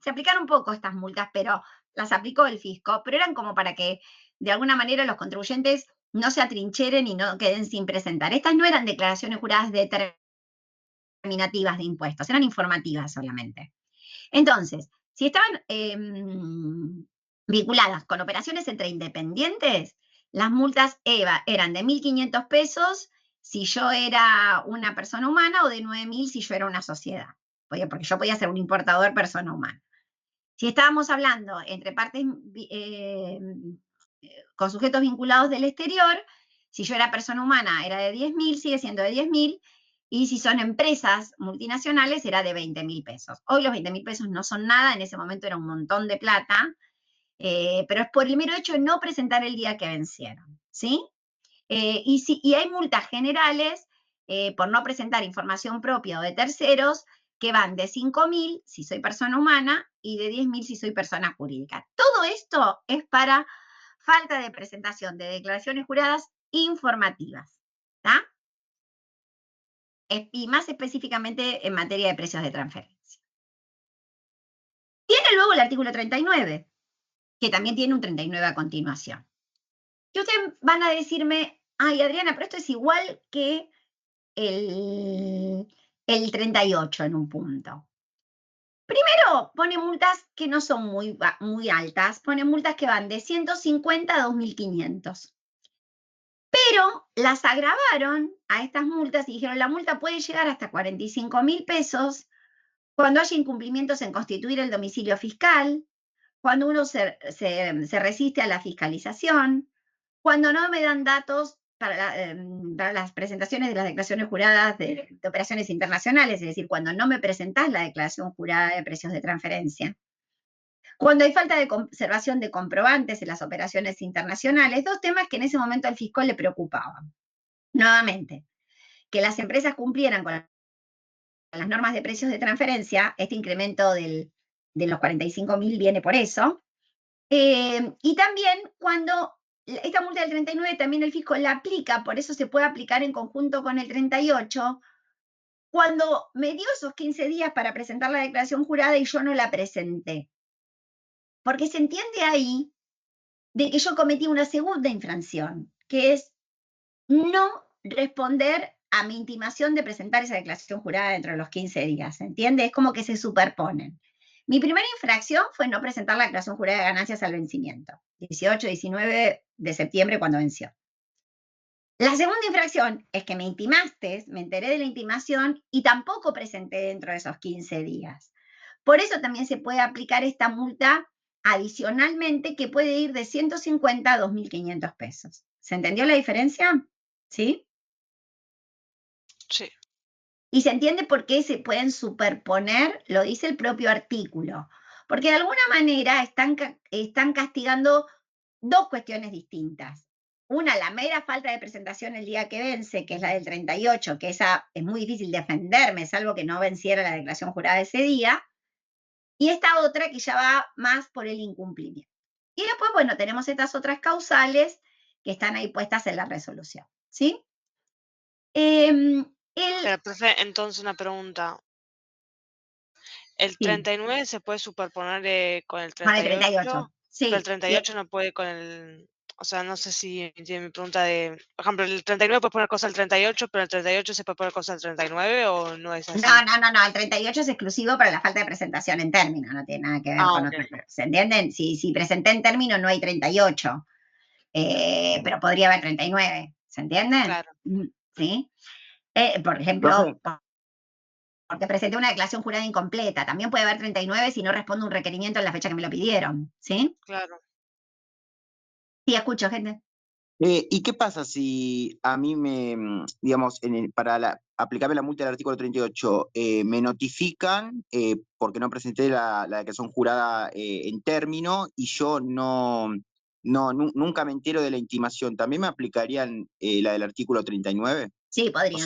se aplicaron un poco estas multas, pero las aplicó el fisco, pero eran como para que de alguna manera los contribuyentes no se atrincheren y no queden sin presentar. Estas no eran declaraciones juradas determinativas de impuestos, eran informativas solamente. Entonces, si estaban vinculadas con operaciones entre independientes, las multas eran de 1.500 pesos si yo era una persona humana o de 9.000 si yo era una sociedad. Porque yo podía ser un importador persona humana. Si estábamos hablando entre partes con sujetos vinculados del exterior, si yo era persona humana era de 10.000, sigue siendo de 10.000, y si son empresas multinacionales era de 20.000 pesos. Hoy los 20.000 pesos no son nada, en ese momento era un montón de plata, pero es por el mero hecho de no presentar el día que vencieron, ¿sí? Y hay multas generales por no presentar información propia o de terceros que van de 5.000 si soy persona humana y de 10.000 si soy persona jurídica. Todo esto es para falta de presentación de declaraciones juradas informativas, ¿tá? Y más específicamente en materia de precios de transferencia. Tiene luego el artículo 39, que también tiene un 39 a continuación. Y ustedes van a decirme, ay, Adriana, pero esto es igual que el 38 en un punto. Primero, pone multas que no son muy altas, pone multas que van de 150 a 2.500. Pero las agravaron a estas multas y dijeron, la multa puede llegar hasta 45.000 pesos cuando haya incumplimientos en constituir el domicilio fiscal, cuando uno se resiste a la fiscalización, cuando no me dan datos para las presentaciones de las declaraciones juradas de operaciones internacionales, es decir, cuando no me presentás la declaración jurada de precios de transferencia. Cuando hay falta de conservación de comprobantes en las operaciones internacionales, dos temas que en ese momento al fiscal le preocupaban. Nuevamente, que las empresas cumplieran con las normas de precios de transferencia, este incremento de los 45.000 viene por eso, y también cuando esta multa del 39 también el fisco la aplica, por eso se puede aplicar en conjunto con el 38, cuando me dio esos 15 días para presentar la declaración jurada y yo no la presenté. Porque se entiende ahí de que yo cometí una segunda infracción, que es no responder a mi intimación de presentar esa declaración jurada dentro de los 15 días, ¿se entiende? Es como que se superponen. Mi primera infracción fue no presentar la declaración jurada de ganancias al vencimiento, 18-19 de septiembre cuando venció. La segunda infracción es que me intimaste, me enteré de la intimación y tampoco presenté dentro de esos 15 días. Por eso también se puede aplicar esta multa adicionalmente que puede ir de 150 a 2.500 pesos. ¿Se entendió la diferencia? ¿Sí? Sí. Y se entiende por qué se pueden superponer, lo dice el propio artículo. Porque de alguna manera están castigando dos cuestiones distintas. Una, la mera falta de presentación el día que vence, que es la del 38, que esa es muy difícil defenderme, salvo que no venciera la declaración jurada ese día. Y esta otra que ya va más por el incumplimiento. Y después, bueno, tenemos estas otras causales que están ahí puestas en la resolución. ¿Sí? Pero, profe, entonces una pregunta. ¿El Sí. 39 se puede superponer con el Con el 38? 38, sí. Pero el 38 no puede con el... O sea, no sé si entiende mi pregunta de... Por ejemplo, el 39 puede poner cosas al 38, pero el 38 se puede poner cosas al 39 o no es así. No, el 38 es exclusivo para la falta de presentación en término, no tiene nada que ver con otra cosa. ¿Se entienden? Si presenté en término no hay 38, pero podría haber 39, ¿se entiende? Claro. ¿Sí? Por ejemplo, porque presenté una declaración jurada incompleta, también puede haber 39 si no respondo un requerimiento en la fecha que me lo pidieron, ¿sí? Claro. Sí, escucho, gente. ¿Y qué pasa si a mí digamos, para aplicarme la multa del artículo 38, me notifican porque no presenté la declaración jurada en término y yo nunca me entero de la intimación? ¿También me aplicarían la del artículo 39? Sí, podrían.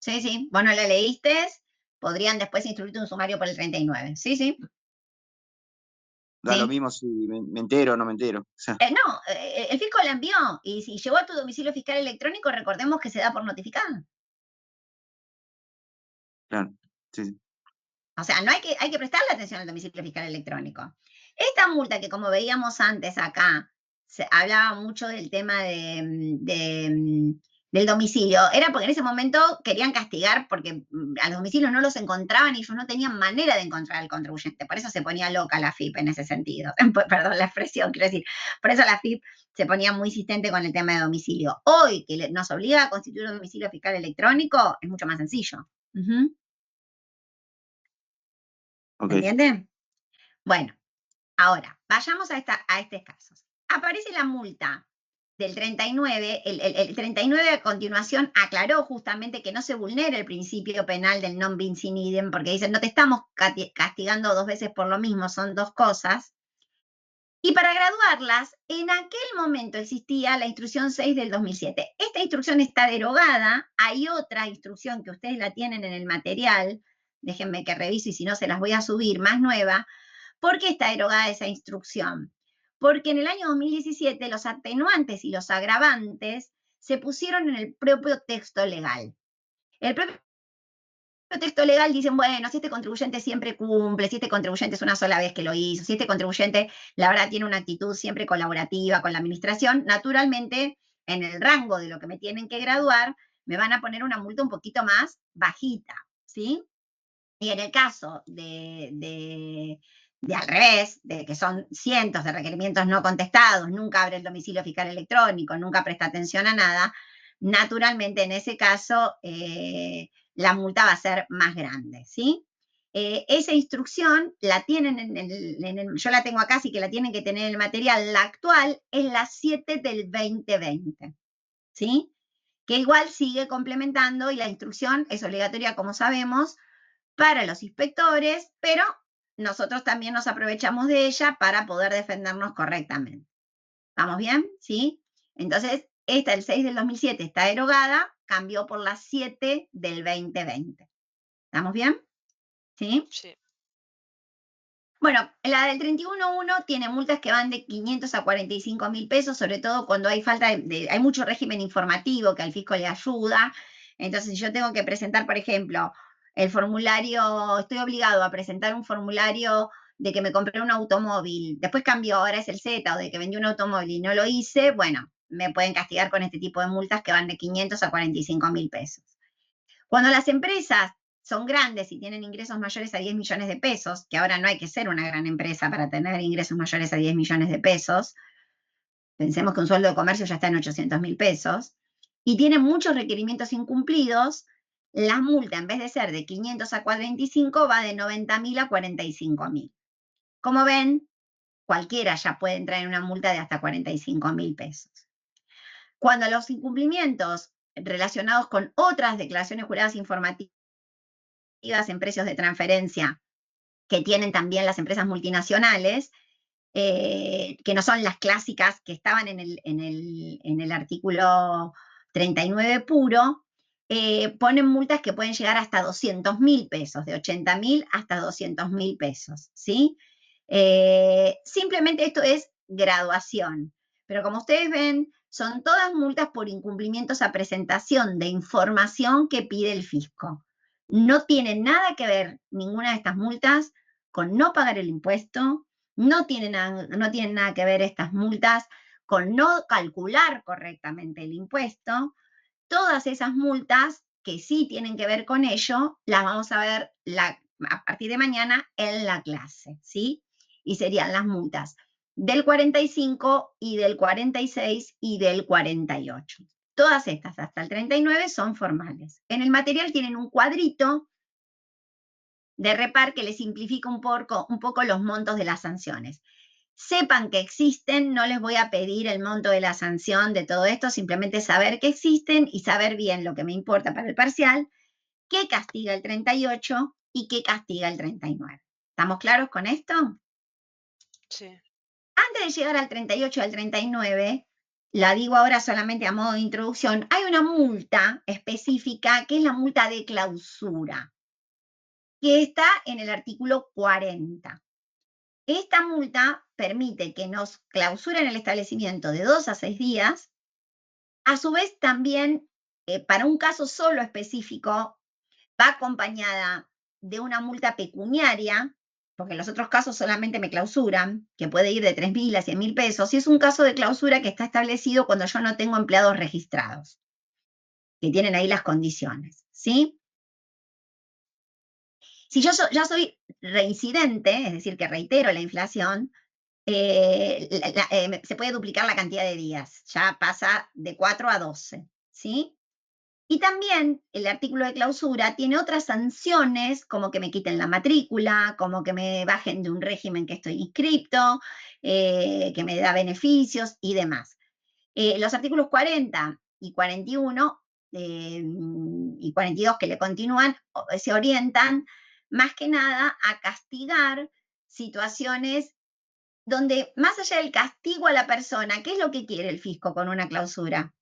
Sí. Bueno, la leíste, podrían después instruirte un sumario por el 39. Sí. Da lo mismo si me entero o no me entero. No, el fisco la envió y si llegó a tu domicilio fiscal electrónico, recordemos que se da por notificado. Claro, sí. O sea, no hay que prestarle atención al domicilio fiscal electrónico. Esta multa que como veíamos antes acá, se hablaba mucho del tema del domicilio, era porque en ese momento querían castigar porque a los domicilios no los encontraban y ellos no tenían manera de encontrar al contribuyente. Por eso se ponía loca la FIP en ese sentido. Perdón la expresión, quiero decir. Por eso la FIP se ponía muy insistente con el tema de domicilio. Hoy, que nos obliga a constituir un domicilio fiscal electrónico, es mucho más sencillo. Okay. ¿Me entienden? Bueno, ahora, vayamos a este caso. Aparece la multa del 39, el 39 a continuación aclaró justamente que no se vulnera el principio penal del non bis in idem, porque dicen, no te estamos castigando dos veces por lo mismo, son dos cosas. Y para graduarlas, en aquel momento existía la instrucción 6 del 2007. Esta instrucción está derogada, hay otra instrucción que ustedes la tienen en el material, déjenme que reviso y si no se las voy a subir, más nueva. ¿Por qué está derogada esa instrucción? Porque en el año 2017 los atenuantes y los agravantes se pusieron en el propio texto legal. El propio texto legal dicen, bueno, si este contribuyente siempre cumple, si este contribuyente es una sola vez que lo hizo, si este contribuyente, la verdad, tiene una actitud siempre colaborativa con la administración, naturalmente, en el rango de lo que me tienen que graduar, me van a poner una multa un poquito más bajita, ¿sí? Y en el caso de al revés, de que son cientos de requerimientos no contestados, nunca abre el domicilio fiscal electrónico, nunca presta atención a nada, naturalmente en ese caso la multa va a ser más grande, ¿sí? Esa instrucción la tienen yo la tengo acá, así que la tienen que tener en el material. La actual es la 7 del 2020, ¿sí? Que igual sigue complementando y la instrucción es obligatoria, como sabemos, para los inspectores, pero nosotros también nos aprovechamos de ella para poder defendernos correctamente. ¿Estamos bien? ¿Sí? Entonces, esta, el 6 del 2007, está derogada, cambió por la 7 del 2020. ¿Estamos bien? ¿Sí? Sí. Bueno, la del 31.1 tiene multas que van de 500 a 45.000 pesos, sobre todo cuando hay falta hay mucho régimen informativo que al fisco le ayuda. Entonces, si yo tengo que presentar, por ejemplo, el formulario, estoy obligado a presentar un formulario de que me compré un automóvil, después cambió, ahora es el Z, o de que vendí un automóvil y no lo hice, bueno, me pueden castigar con este tipo de multas que van de 500 a 45.000 pesos. Cuando las empresas son grandes y tienen ingresos mayores a 10 millones de pesos, que ahora no hay que ser una gran empresa para tener ingresos mayores a 10 millones de pesos, pensemos que un sueldo de comercio ya está en 800.000 pesos, y tienen muchos requerimientos incumplidos, la multa en vez de ser de 500 a 425 va de 90.000 a 45.000. Como ven, cualquiera ya puede entrar en una multa de hasta 45.000 pesos. Cuando los incumplimientos relacionados con otras declaraciones juradas informativas en precios de transferencia que tienen también las empresas multinacionales, que no son las clásicas que estaban en el artículo 39 puro, ponen multas que pueden llegar hasta 200.000 pesos, de 80.000 hasta 200.000 pesos, ¿sí? Simplemente esto es graduación, pero como ustedes ven, son todas multas por incumplimientos a presentación de información que pide el fisco. No tiene nada que ver ninguna de estas multas con no pagar el impuesto, no tienen nada que ver estas multas con no calcular correctamente el impuesto. Todas esas multas que sí tienen que ver con ello, las vamos a ver a partir de mañana en la clase, ¿sí? Y serían las multas del 45 y del 46 y del 48. Todas estas hasta el 39 son formales. En el material tienen un cuadrito de repar que les simplifica un poco los montos de las sanciones. Sepan que existen, no les voy a pedir el monto de la sanción de todo esto, simplemente saber que existen y saber bien lo que me importa para el parcial, qué castiga el 38 y qué castiga el 39. ¿Estamos claros con esto? Sí. Antes de llegar al 38 y al 39, la digo ahora solamente a modo de introducción, hay una multa específica que es la multa de clausura, que está en el artículo 40. Esta multa permite que nos clausuren el establecimiento de 2 a 6 días. A su vez, también, para un caso solo específico, va acompañada de una multa pecuniaria, porque en los otros casos solamente me clausuran, que puede ir de 3.000 a 100.000 pesos, y es un caso de clausura que está establecido cuando yo no tengo empleados registrados, que tienen ahí las condiciones, ¿sí? Si yo ya soy reincidente, es decir, que reitero la inflación, se puede duplicar la cantidad de días, ya pasa de 4 a 12, ¿sí? Y también el artículo de clausura tiene otras sanciones, como que me quiten la matrícula, como que me bajen de un régimen que estoy inscripto, que me da beneficios y demás. Los artículos 40 y 41 y 42 que le continúan se orientan más que nada a castigar situaciones donde, más allá del castigo a la persona, ¿qué es lo que quiere el fisco con una clausura?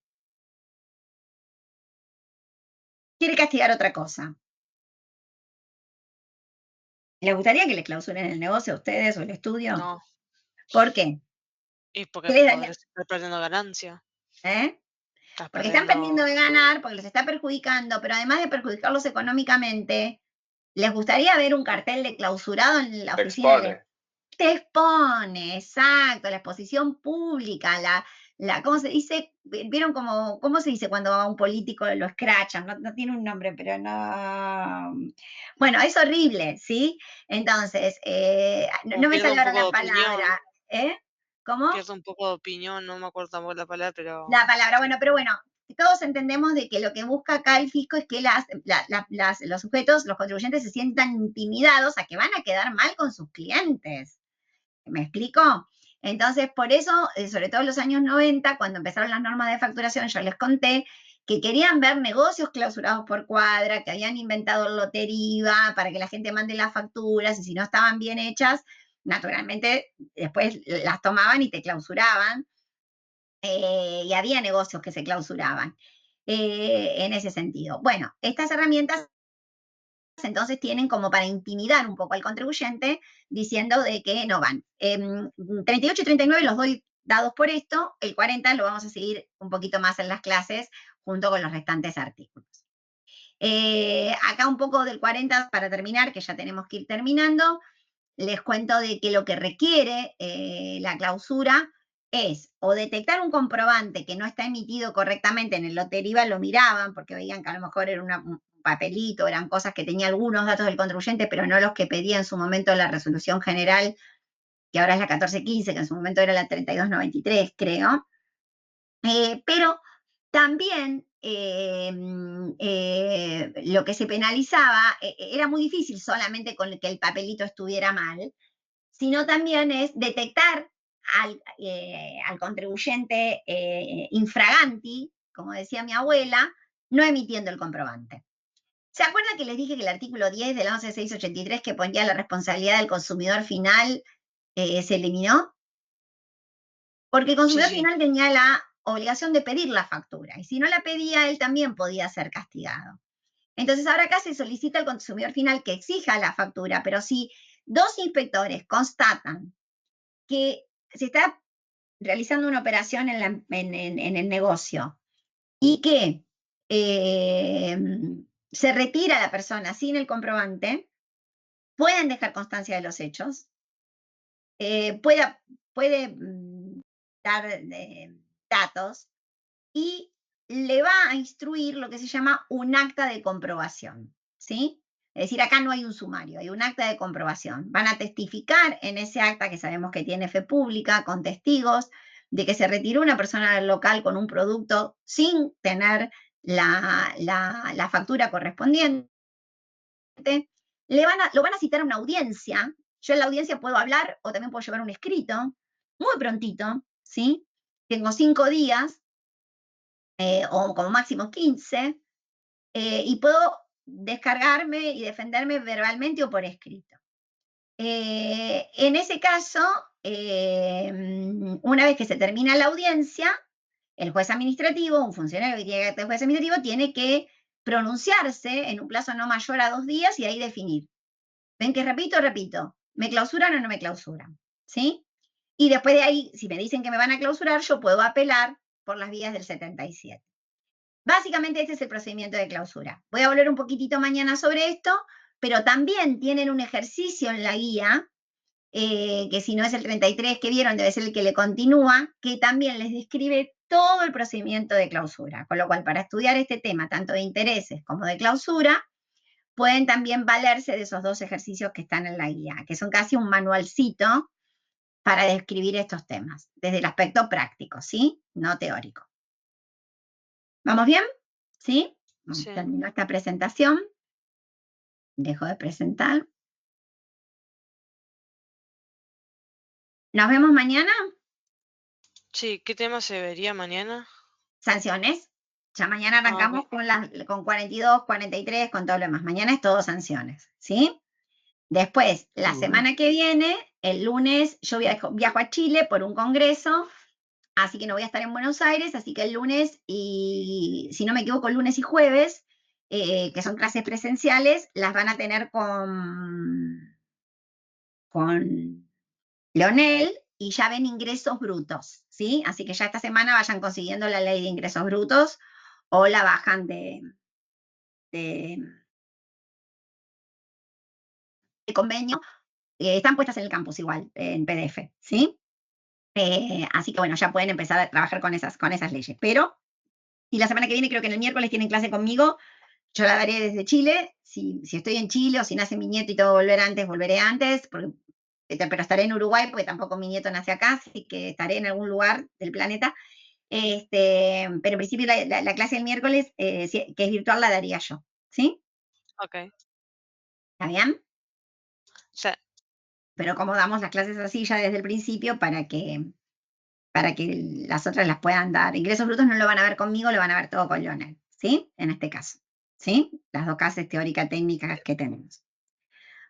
Quiere castigar otra cosa. ¿Les gustaría que les clausuren el negocio a ustedes o el estudio? No. ¿Por qué? Y porque ¿Qué les daría? podrías estar perdiendo ganancia. Estás Porque están perdiendo de ganar, porque les está perjudicando, pero además de perjudicarlos económicamente, ¿les gustaría ver un cartel de clausurado en la Te oficina? expone. Te expone, exacto, la exposición pública, ¿cómo se dice? ¿Vieron cómo se dice cuando a un político lo escrachan? No tiene un nombre, pero no. Bueno, es horrible, ¿sí? Entonces, no me Pierde sale un ahora poco de la opinión. palabra. ¿Cómo? Pierde un poco de opinión, no me acuerdo tampoco la palabra, pero. La palabra, bueno, pero bueno, todos entendemos de que lo que busca acá el fisco es que los sujetos, los contribuyentes se sientan intimidados a que van a quedar mal con sus clientes. ¿Me explico? Entonces, por eso, sobre todo en los años 90, cuando empezaron las normas de facturación, yo les conté que querían ver negocios clausurados por cuadra, que habían inventado el loteriva para que la gente mande las facturas y si no estaban bien hechas, naturalmente después las tomaban y te clausuraban. Y había negocios que se clausuraban en ese sentido. Bueno, estas herramientas entonces tienen como para intimidar un poco al contribuyente diciendo de que no van. 38 y 39 los doy dados por esto, el 40 lo vamos a seguir un poquito más en las clases junto con los restantes artículos. Acá un poco del 40 para terminar, que ya tenemos que ir terminando, les cuento de que lo que requiere la clausura es o detectar un comprobante que no está emitido correctamente en el loteriva, lo miraban porque veían que a lo mejor era un papelito, eran cosas que tenía algunos datos del contribuyente, pero no los que pedía en su momento la resolución general, que ahora es la 1415, que en su momento era la 3293, creo. Pero también lo que se penalizaba era muy difícil solamente con que el papelito estuviera mal, sino también es detectar al contribuyente infraganti, como decía mi abuela, no emitiendo el comprobante. ¿Se acuerdan que les dije que el artículo 10 de la 11683 que ponía la responsabilidad del consumidor final se eliminó? Porque el consumidor final tenía la obligación de pedir la factura, y si no la pedía, él también podía ser castigado. Entonces ahora acá se solicita al consumidor final que exija la factura, pero si dos inspectores constatan que se está realizando una operación en el negocio y que se retira la persona sin el comprobante, pueden dejar constancia de los hechos, puede dar datos y le va a instruir lo que se llama un acta de comprobación, ¿sí? Es decir, acá no hay un sumario, hay un acta de comprobación. Van a testificar en ese acta, que sabemos que tiene fe pública, con testigos, de que se retiró una persona del local con un producto sin tener la factura correspondiente. Lo van a citar a una audiencia. Yo en la audiencia puedo hablar o también puedo llevar un escrito, muy prontito, ¿sí? Tengo 5 días o como máximo 15, y puedo descargarme y defenderme verbalmente o por escrito. En ese caso, una vez que se termina la audiencia, el juez administrativo, un funcionario que tiene que juez administrativo, tiene que pronunciarse en un plazo no mayor a 2 días y ahí definir. ¿Ven que repito? ¿Me clausuran o no me clausuran? ¿Sí? Y después de ahí, si me dicen que me van a clausurar, yo puedo apelar por las vías del 77. Básicamente este es el procedimiento de clausura. Voy a volver un poquitito mañana sobre esto, pero también tienen un ejercicio en la guía, que si no es el 33 que vieron, debe ser el que le continúa, que también les describe todo el procedimiento de clausura. Con lo cual, para estudiar este tema, tanto de intereses como de clausura, pueden también valerse de esos dos ejercicios que están en la guía, que son casi un manualcito para describir estos temas, desde el aspecto práctico, ¿sí? No teórico. ¿Vamos bien? ¿Sí? Sí. Terminó esta presentación. Dejo de presentar. ¿Nos vemos mañana? Sí, ¿qué tema se vería mañana? Sanciones. Ya mañana arrancamos con 42, 43, con todo lo demás. Mañana es todo sanciones, ¿sí? Después, la semana que viene, el lunes, yo viajo a Chile por un congreso, así que no voy a estar en Buenos Aires, así que el lunes y, si no me equivoco, el lunes y jueves, que son clases presenciales, las van a tener con Leonel y ya ven ingresos brutos, ¿sí? Así que ya esta semana vayan consiguiendo la ley de ingresos brutos o la bajan de convenio. Están puestas en el campus igual, en PDF, ¿sí? Así que bueno, ya pueden empezar a trabajar con esas leyes. Pero, y la semana que viene, creo que en el miércoles tienen clase conmigo, yo la daré desde Chile. Si estoy en Chile o si nace mi nieto y tengo que volver antes, volveré antes, pero estaré en Uruguay porque tampoco mi nieto nace acá, así que estaré en algún lugar del planeta. Pero en principio la clase del miércoles, que es virtual, la daría yo, ¿sí? Ok. ¿Está bien? Sí. Pero como damos las clases así ya desde el principio para que las otras las puedan dar. Ingresos brutos no lo van a ver conmigo, lo van a ver todo con Leonel, ¿sí? En este caso, ¿sí? Las dos clases teóricas técnicas que tenemos.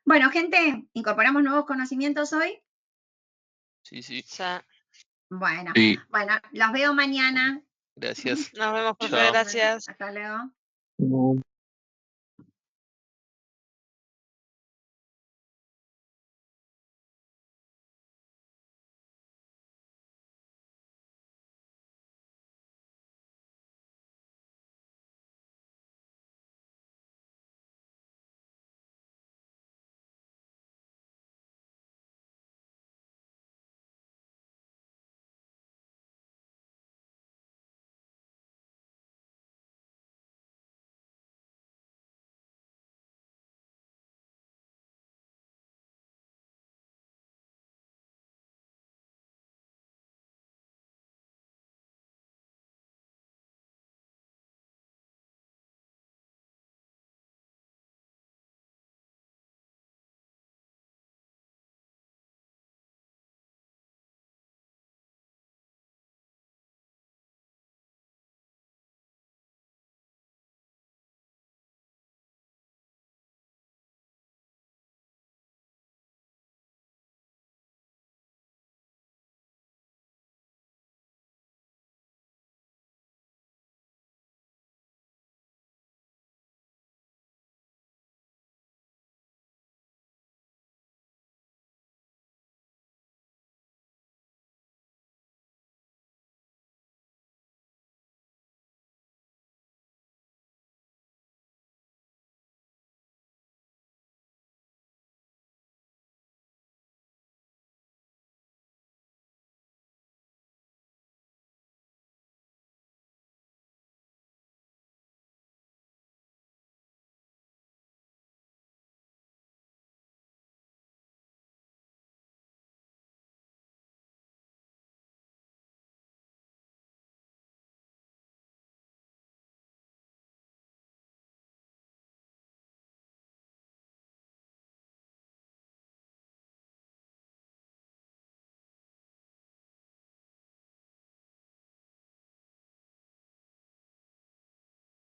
Bueno, gente, ¿incorporamos nuevos conocimientos hoy? Sí, sí. Bueno, Sí. bueno, los veo mañana. Gracias. Nos vemos, profe, Chao. gracias. Hasta luego. No.